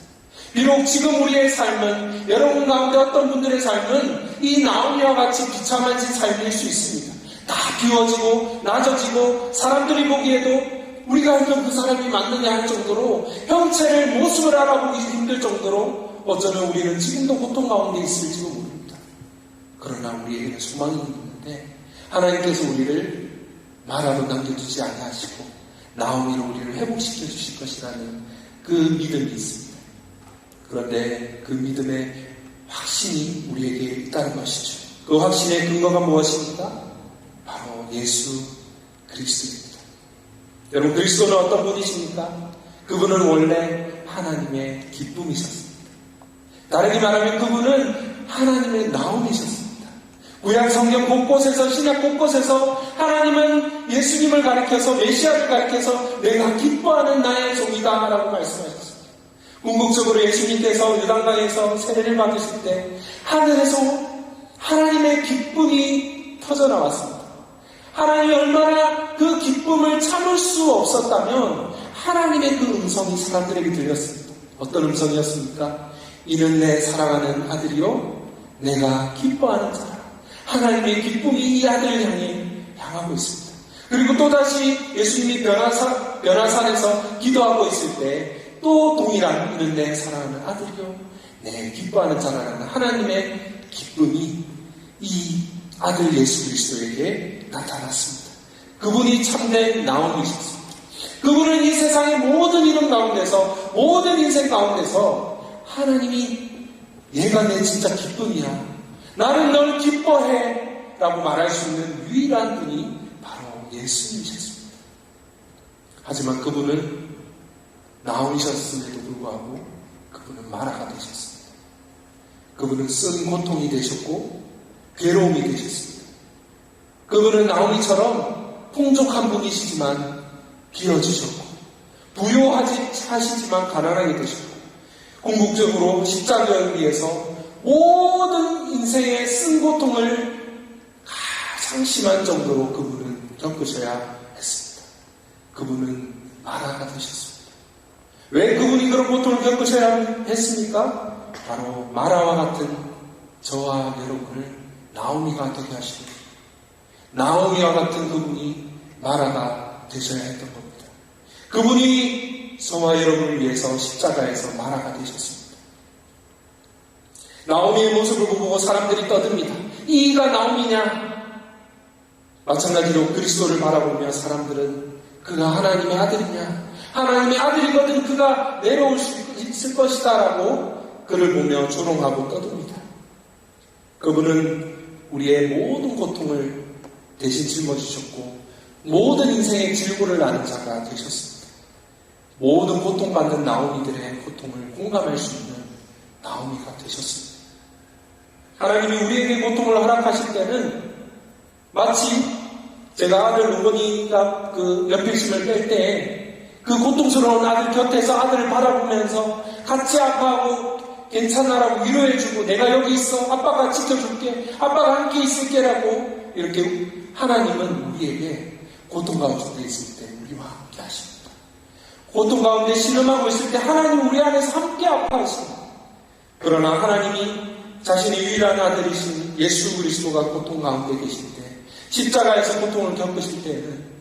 비록 지금 우리의 삶은, 여러분 가운데 어떤 분들의 삶은 이 나오미와 같이 비참해진 삶일 수 있습니다. 다 비워지고 낮아지고 사람들이 보기에도 우리가 알던 그 사람이 맞느냐 할 정도로 형체를, 모습을 알아보기 힘들 정도로 어쩌면 우리는 지금도 고통 가운데 있을지도 모릅니다. 그러나 우리에게는 소망이 있는데 하나님께서 우리를 마라로 남겨두지 아니하시고 나오미로 우리를 회복시켜 주실 것이라는 그 믿음이 있습니다. 그런데 그 믿음의 확신이 우리에게 있다는 것이죠. 그 확신의 근거가 무엇입니까? 바로 예수 그리스도입니다. 여러분, 그리스도는 어떤 분이십니까? 그분은 원래 하나님의 기쁨이셨습니다. 다르게 말하면 그분은 하나님의 나옴이셨습니다. 구약 성경 곳곳에서, 신약 곳곳에서 하나님은 예수님을 가리켜서, 메시아를 가리켜서 내가 기뻐하는 나의 종이다 라고 말씀하셨습니다. 궁극적으로 예수님께서 요단강에서 세례를 받으실 때 하늘에서 하나님의 기쁨이 터져나왔습니다. 하나님이 얼마나 그 기쁨을 참을 수 없었다면 하나님의 그 음성이 사람들에게 들렸습니다. 어떤 음성이었습니까? 이는 내 사랑하는 아들이요 내가 기뻐하는 자라. 하나님의 기쁨이 이 아들을 향하고 있습니다. 그리고 또다시 예수님이 변화산에서 기도하고 있을 때 또 동일한 이는 내 사랑하는 아들이요 내 기뻐하는 자라는 하나님의 기쁨이 이 아들 예수 그리스도에게 나타났습니다. 그분이 참된 나옴이셨습니다. 그분은 이 세상의 모든 이름 가운데서, 모든 인생 가운데서 하나님이 얘가 내 진짜 기쁨이야, 나는 널 기뻐해 라고 말할 수 있는 유일한 분이 바로 예수님이셨습니다. 하지만 그분은 나옴이셨음에도 불구하고 그분은 마라가 되셨습니다. 그분은 쓴 고통이 되셨고 괴로움이 되셨습니다. 그분은 나오미처럼 풍족한 분이시지만 비어지셨고 부요하시지만 가난하게 되셨고 궁극적으로 십자가를 위해서 모든 인생의 쓴 고통을 가장 심한 정도로 그분은 겪으셔야 했습니다. 그분은 마라가 되셨습니다. 왜 그분이 그런 고통을 겪으셔야 했습니까? 바로 마라와 같은 저와 여러분을 나오미가 되게 하시고 나오미와 같은 그분이 마라가 되셔야 했던 겁니다. 그분이 저와 여러분을 위해서 십자가에서 마라가 되셨습니다. 나오미의 모습을 보고 사람들이 떠듭니다. 이가 나오미냐? 마찬가지로 그리스도를 바라보며 사람들은 그가 하나님의 아들이냐? 하나님의 아들이거든 그가 내려올 수 있을 것이다 라고 그를 보며 조롱하고 떠듭니다. 그분은 우리의 모든 고통을 대신 짊어지셨고 모든 인생의 질고를 아는 자가 되셨습니다. 모든 고통받는 나오미들의 고통을 공감할 수 있는 나오미가 되셨습니다. 하나님이 우리에게 고통을 허락하실 때는 마치 제가 아들 루건이가 그 연필심을 뺄 때 그 고통스러운 아들 곁에서 아들을 바라보면서 같이 아파하고 괜찮아라고 위로해주고 내가 여기 있어 아빠가 지켜줄게 아빠가 함께 있을게라고 이렇게 하나님은 우리에게 고통 가운데 있을 때 우리와 함께 하십니다. 고통 가운데 신음하고 있을 때 하나님 우리 안에서 함께 아파하십니다. 그러나 하나님이 자신의 유일한 아들이신 예수 그리스도가 고통 가운데 계실 때 십자가에서 고통을 겪으실 때에는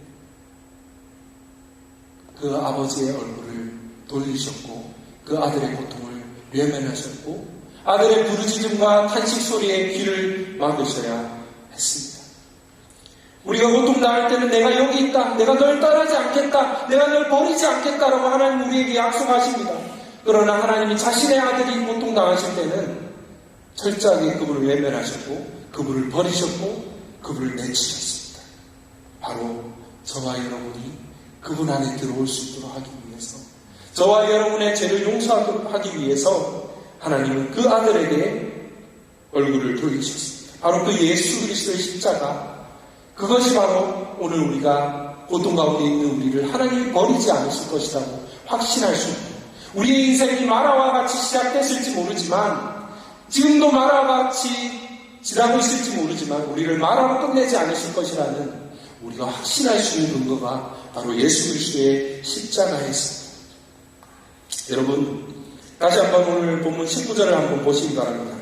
그 아버지의 얼굴을 돌리셨고 그 아들의 고통을 외면하셨고 아들의 부르짖음과 탄식 소리에 귀를 막으셔야 했습니다. 우리가 고통당할 때는 내가 여기 있다, 내가 널 떠나지 않겠다, 내가 널 버리지 않겠다라고 하나님 우리에게 약속하십니다. 그러나 하나님이 자신의 아들이 고통당하실 때는 철저하게 그분을 외면하셨고 그분을 버리셨고 그분을 내치셨습니다. 바로 저와 여러분이 그분 안에 들어올 수 있도록 하기 위해서 저와 여러분의 죄를 용서하기 위해서 하나님은 그 아들에게 얼굴을 돌리셨습니다. 바로 그 예수 그리스도의 십자가, 그것이 바로 오늘 우리가 고통 가운데 있는 우리를 하나님이 버리지 않으실 것이라고 확신할 수 있고 우리의 인생이 마라와 같이 시작됐을지 모르지만 지금도 마라와 같이 지나고 있을지 모르지만 우리를 마라로 끝내지 않으실 것이라는 우리가 확신할 수 있는 근거가 바로 예수 그리스도의 십자가에 있습니다. 여러분, 다시 한번 오늘 본문 19절을 한번 보시기 바랍니다.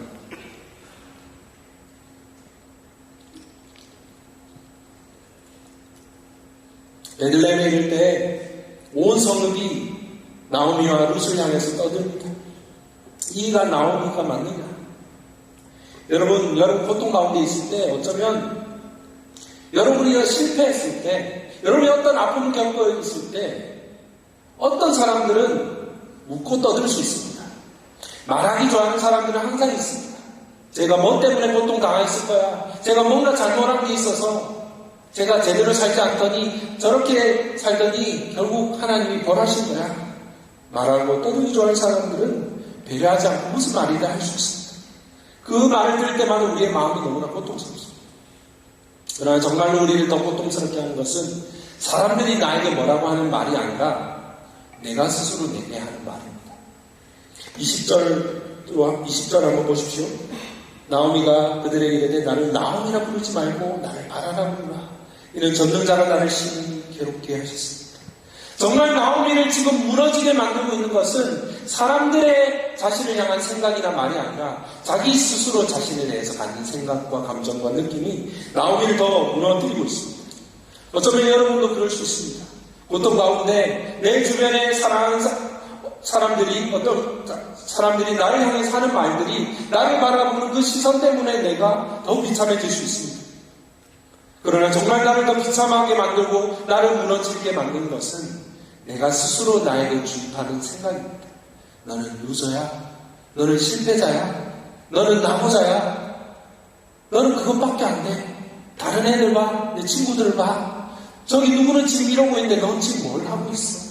베들레헴에 이를 때 온 성읍이 나오미와 룻을 향해서 떠듭니다. 이가 나오미가 맞느냐? 여러분 고통 가운데 있을 때 어쩌면 여러분이 실패했을 때, 여러분이 어떤 아픔을 겪고 있을 때, 어떤 사람들은 웃고 떠들 수 있습니다. 말하기 좋아하는 사람들은 항상 있습니다. 제가 뭐 때문에 고통 당했을 거야. 제가 뭔가 잘못한 게 있어서 제가 제대로 살지 않더니 저렇게 살더니 결국 하나님이 벌하신 거야. 말하고 떠들기 좋아하는 사람들은 배려하지 않고 무슨 말이든 할 수 있습니다. 그 말을 들을 때마다 우리의 마음이 너무나 고통스럽습니다. 그러나 정말로 우리를 더 고통스럽게 하는 것은 사람들이 나에게 뭐라고 하는 말이 아니라 내가 스스로 내게 하는 말입니다. 20절 한번 보십시오. 나오미가 그들에게 이르되 나를 나오미라 부르지 말고 나를 바라라 부르라. 이는 전능자가 나를 심히 괴롭게 하셨습니다. 정말 나오미를 지금 무너지게 만들고 있는 것은 사람들의 자신을 향한 생각이나 말이 아니라 자기 스스로 자신에 대해서 갖는 생각과 감정과 느낌이 나오미를 더 무너뜨리고 있습니다. 어쩌면 여러분도 그럴 수 있습니다. 고통 가운데 내 주변에 사랑하는 사람들이 나를 향해 하는 말들이 나를 바라보는 그 시선 때문에 내가 더 비참해질 수 있습니다. 그러나 정말 나를 더 비참하게 만들고 나를 무너지게 만드는 것은 내가 스스로 나에게 주입하는 생각입니다. 너는 루저야? 너는 실패자야? 너는 나고자야? 너는 그것밖에 안 돼. 다른 애들 봐. 내 친구들 봐. 저기 누구는 지금 이러고 있는데 넌 지금 뭘 하고 있어?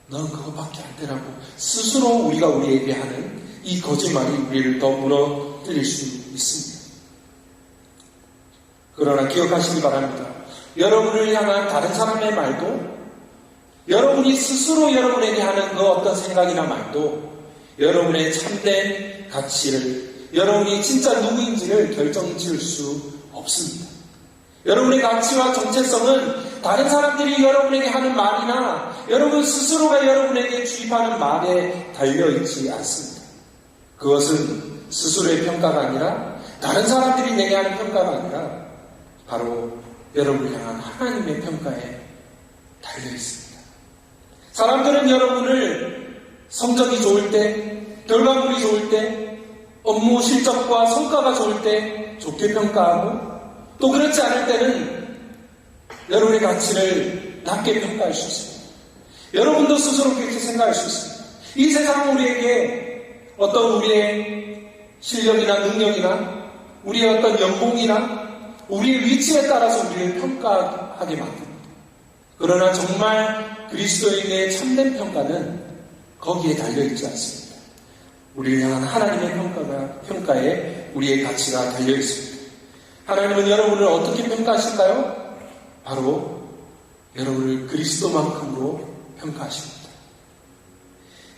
너는 그것밖에 안 되라고 스스로 우리가 우리에게 하는 이 거짓말이 우리를 더 무너뜨릴 수 있습니다. 그러나 기억하시기 바랍니다. 여러분을 향한 다른 사람의 말도 여러분이 스스로 여러분에게 하는 그 어떤 생각이나 말도 여러분의 참된 가치를 여러분이 진짜 누구인지를 결정지을 수 없습니다. 여러분의 가치와 정체성은 다른 사람들이 여러분에게 하는 말이나 여러분 스스로가 여러분에게 주입하는 말에 달려있지 않습니다. 그것은 스스로의 평가가 아니라 다른 사람들이 내게 하는 평가가 아니라 바로 여러분을 향한 하나님의 평가에 달려있습니다. 사람들은 여러분을 성적이 좋을 때, 결과물이 좋을 때, 업무 실적과 성과가 좋을 때 좋게 평가하고 또 그렇지 않을 때는 여러분의 가치를 낮게 평가할 수 있습니다. 여러분도 스스로 그렇게 생각할 수 있습니다. 이 세상은 우리에게 어떤 우리의 실력이나 능력이나 우리의 어떤 연봉이나 우리의 위치에 따라서 우리를 평가하게 만듭니다. 그러나 정말 그리스도인의 참된 평가는 거기에 달려있지 않습니다. 우리를 향한 하나님의 평가에 우리의 가치가 달려있습니다. 하나님은 여러분을 어떻게 평가하실까요? 바로 여러분을 그리스도만큼으로 평가하십니다.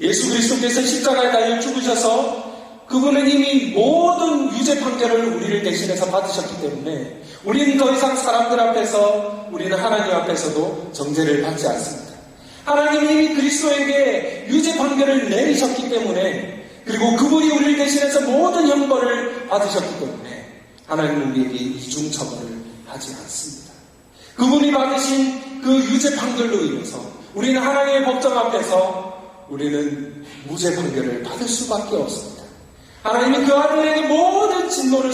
예수 그리스도께서 십자가에 달려 죽으셔서 그분은 이미 모든 유죄 판결을 우리를 대신해서 받으셨기 때문에 우리는 더 이상 사람들 앞에서 우리는 하나님 앞에서도 정죄를 받지 않습니다. 하나님이 이미 그리스도에게 유죄 판결을 내리셨기 때문에 그리고 그분이 우리를 대신해서 모든 형벌을 받으셨기 때문에 하나님은 우리에게 이중처벌을 하지 않습니다. 그분이 받으신 그 유죄 판결로 인해서 우리는 하나님의 법정 앞에서 우리는 무죄 판결을 받을 수밖에 없습니다. 하나님이 그 아들에게 모든 진노를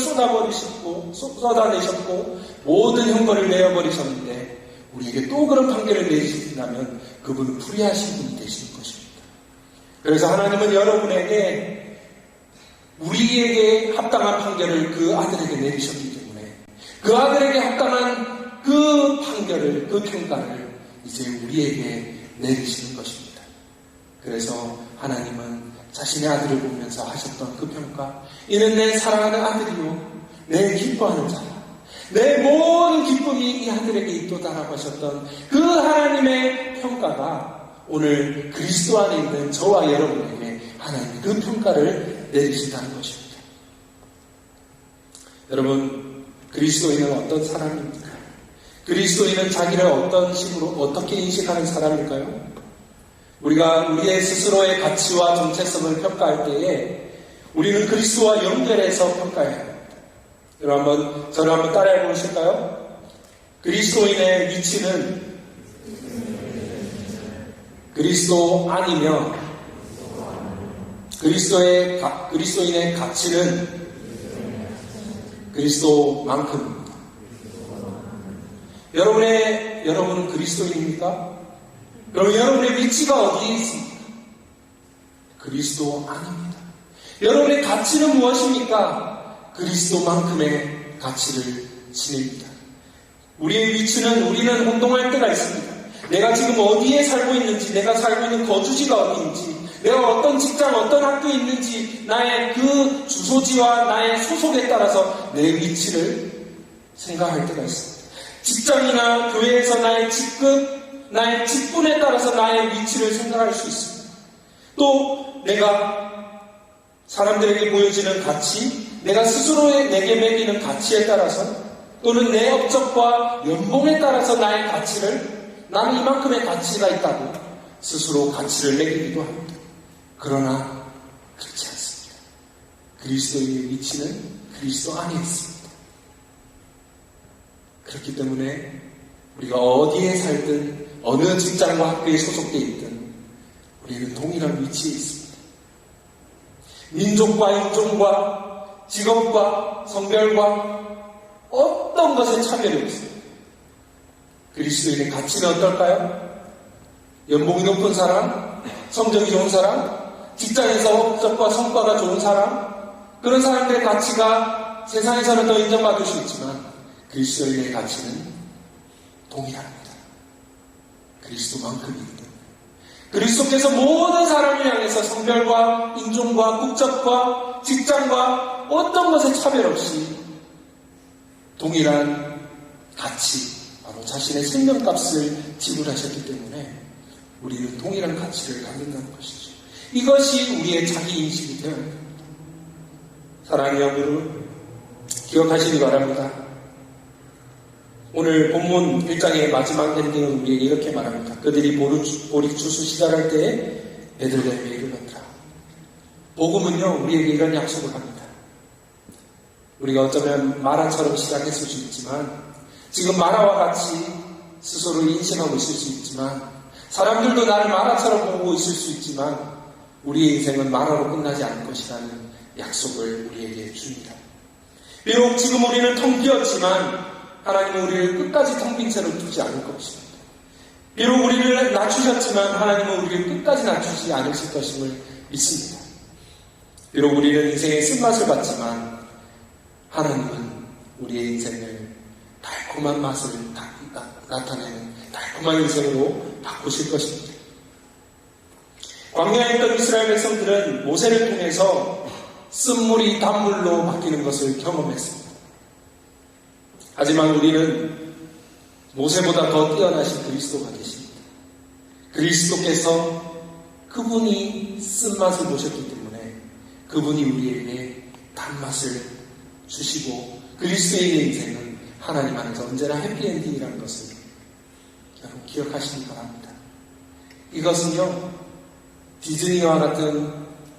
쏟아내셨고 모든 형벌을 내어버리셨는데 우리에게 또 그런 판결을 내리신다면 그분은 불의하신 분이 되시는 것입니다. 그래서 하나님은 여러분에게 우리에게 합당한 판결을 그 아들에게 내리셨기 때문에 그 아들에게 합당한 그 판결을, 그 평가를 이제 우리에게 내리시는 것입니다. 그래서 하나님은 자신의 아들을 보면서 하셨던 그 평가, 이는 내 사랑하는 아들이요 내 기뻐하는 자라. 내 모든 기쁨이 이 아들에게 있도다라고 하셨던 그 하나님의 평가가 오늘 그리스도 안에 있는 저와 여러분에게 하나님이 그 평가를 내리신다는 것입니다. 여러분, 그리스도인은 어떤 사람입니까? 그리스도인은 자기를 어떤 식으로 어떻게 인식하는 사람일까요? 우리가 우리의 스스로의 가치와 정체성을 평가할 때에 우리는 그리스도와 연결해서 평가해야 합니다. 여러분, 저를 한번 따라해 보실까요? 그리스도인의 위치는 그리스도 아니며 그리스도인의 가치는 그리스도만큼입니다. 여러분은 그리스도인입니까? 그럼 여러분의 위치가 어디에 있습니까? 그리스도 아닙니다. 여러분의 가치는 무엇입니까? 그리스도만큼의 가치를 지닙니다. 우리는 혼동할 때가 있습니다. 내가 지금 어디에 살고 있는지, 내가 살고 있는 거주지가 어디인지, 내가 어떤 직장, 어떤 학교에 있는지, 나의 그 주소지와 나의 소속에 따라서 내 위치를 생각할 때가 있습니다. 직장이나 교회에서 나의 직급, 나의 직분에 따라서 나의 위치를 생각할 수 있습니다. 또 내가 사람들에게 보여지는 가치, 내가 스스로 내게 매기는 가치에 따라서 또는 내 업적과 연봉에 따라서 나의 가치를 나는 이만큼의 가치가 있다고 스스로 가치를 매기기도 합니다. 그러나 그렇지 않습니다. 그리스도의 위치는 그리스도 안에 있습니다. 그렇기 때문에 우리가 어디에 살든 어느 직장과 학교에 소속되어 있든 우리는 동일한 위치에 있습니다. 민족과 인종과 직업과 성별과 어떤 것에 차별이 없습니다. 그리스도인의 가치는 어떨까요? 연봉이 높은 사람, 성적이 좋은 사람, 직장에서 업적과 성과가 좋은 사람, 그런 사람들의 가치가 세상에서는 더 인정받을 수 있지만 그리스도인의 가치는 동일합니다. 그리스도만큼입니다. 그리스도께서 모든 사람을 향해서 성별과 인종과 국적과 직장과 어떤 것에 차별 없이 동일한 가치, 바로 자신의 생명값을 지불하셨기 때문에 우리는 동일한 가치를 갖는다는 것이죠. 이것이 우리의 자기인식이 되어야 합니다. 사랑하는 여러분, 기억하시기 바랍니다. 오늘 본문 1장의 마지막 엔딩은 우리에게 이렇게 말합니다. 그들이 보리 추수 시작할 때에 베들레헴에 이르렀더라. 복음은요, 우리에게 이런 약속을 합니다. 우리가 어쩌면 마라처럼 시작했을 수 있지만 지금 마라와 같이 스스로 인식하고 있을 수 있지만 사람들도 나를 마라처럼 보고 있을 수 있지만 우리의 인생은 마라로 끝나지 않을 것이라는 약속을 우리에게 줍니다. 비록 지금 우리는 텅 비었지만 하나님은 우리를 끝까지 텅 빈 채로 두지 않을 것입니다. 비록 우리를 낮추셨지만 하나님은 우리를 끝까지 낮추지 않으실 것임을 믿습니다. 비록 우리는 인생의 쓴맛을 봤지만 하나님은 우리의 인생을 달콤한 맛을 나타내는 달콤한 인생으로 바꾸실 것입니다. 광야에 있던 이스라엘 백성들은 모세를 통해서 쓴물이 단물로 바뀌는 것을 경험했습니다. 하지만 우리는 모세보다 더 뛰어나신 그리스도가 계십니다. 그리스도께서 그분이 쓴맛을 보셨기 때문에 그분이 우리에게 단맛을 주시고 그리스도인의 인생은 하나님 안에서 언제나 해피엔딩이라는 것을 여러분 기억하시기 바랍니다. 이것은요, 디즈니와 같은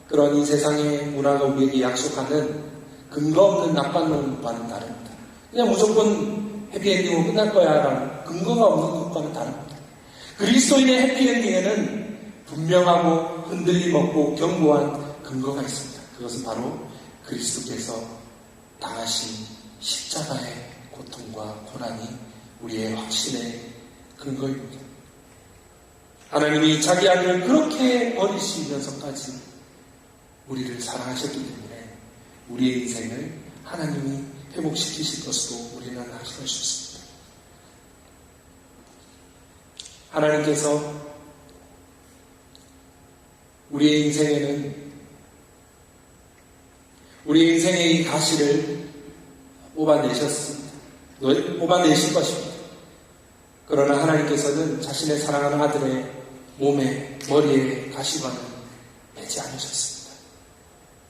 그런 이 세상의 문화가 우리에게 약속하는 근거 없는 낙관론과는 다릅니다. 그냥 무조건 해피엔딩으로 끝날 거야 라는 근거가 없는 것과는 다릅니다. 그리스도인의 해피엔딩에는 분명하고 흔들림 없고 견고한 근거가 있습니다. 그것은 바로 그리스도께서 당하신 십자가의 고통과 고난이 우리의 확신의 근거입니다. 하나님이 자기 아들을 그렇게 버리시면서까지 우리를 사랑하셨기 때문에 우리의 인생을 하나님이 회복시키실 것으로 우리는 확신할 수 있습니다. 하나님께서 우리의 인생의 이 가시를 뽑아내셨습니다. 뽑아내실 것입니다. 그러나 하나님께서는 자신의 사랑하는 아들의 몸에, 머리에 가시관을 내지 않으셨습니다.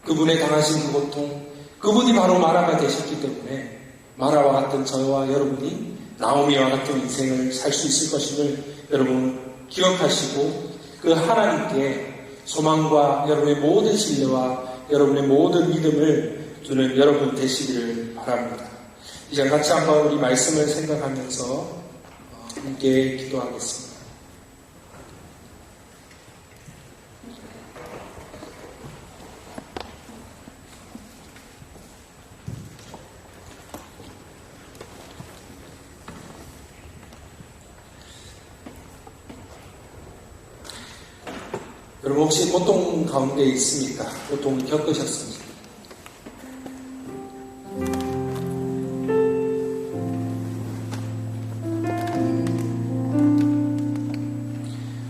그분의 당하신 그 고통, 그분이 바로 마라가 되셨기 때문에 마라와 같은 저와 여러분이 나오미와 같은 인생을 살 수 있을 것임을 여러분 기억하시고 그 하나님께 소망과 여러분의 모든 신뢰와 여러분의 모든 믿음을 주는 여러분 되시기를 바랍니다. 이제 같이 한번 우리 말씀을 생각하면서 함께 기도하겠습니다. 여러분 혹시 고통 가운데 있습니까? 고통을 겪으셨습니까?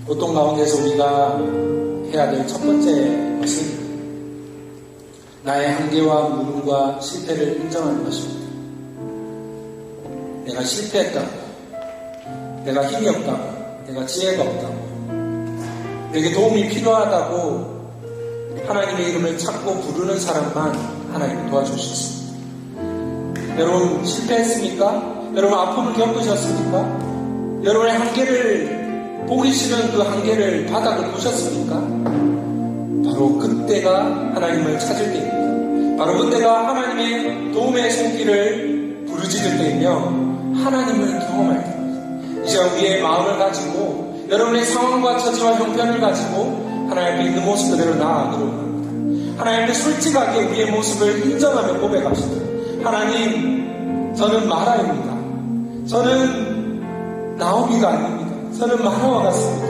고통 가운데서 우리가 해야 될 첫 번째 것은 나의 한계와 무능과 실패를 인정하는 것입니다. 내가 실패했다고, 내가 힘이 없다고, 내가 지혜가 없다고, 내게 도움이 필요하다고 하나님의 이름을 찾고 부르는 사람만 하나님이 도와줄 수 있습니다. 여러분 실패했습니까? 여러분 아픔을 겪으셨습니까? 여러분의 한계를 보기 싫은 그 한계를 바닥을 보셨습니까? 바로 그때가 하나님을 찾을 때입니다. 바로 그때가 하나님의 도움의 손길을 부르짖을 때이며 하나님을 경험할 때입니다. 이제 우리의 마음을 가지고 여러분의 상황과 처지와 형편을 가지고 하나님 앞에 있는 모습 그대로 나아가기로 합니다. 하나님 앞에 솔직하게 우리의 모습을 인정하며 고백합시다. 하나님, 저는 마라입니다. 저는 나오미가 아닙니다. 저는 마라와 같습니다.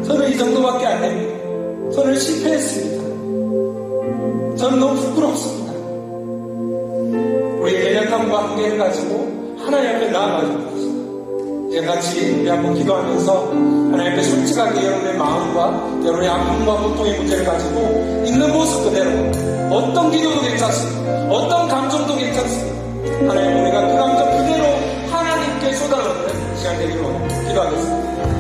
저는 이 정도밖에 안 됩니다. 저는 실패했습니다. 저는 너무 부끄럽습니다. 우리의 연약함과 한계를 가지고 하나님 앞에 나아가는 것입니다. 이제 같이 우리 한번 기도하면서 하나님 앞에 솔직하게 여러분의 마음과 여러분의 아픔과 고통의 문제를 가지고 있는 모습 그대로 어떤 기도도 괜찮습니다. 어떤 감정도 괜찮습니다. 하나님 우리가 그 감정 그대로 하나님께 쏟아놓는 시간 되기로 기도하겠습니다.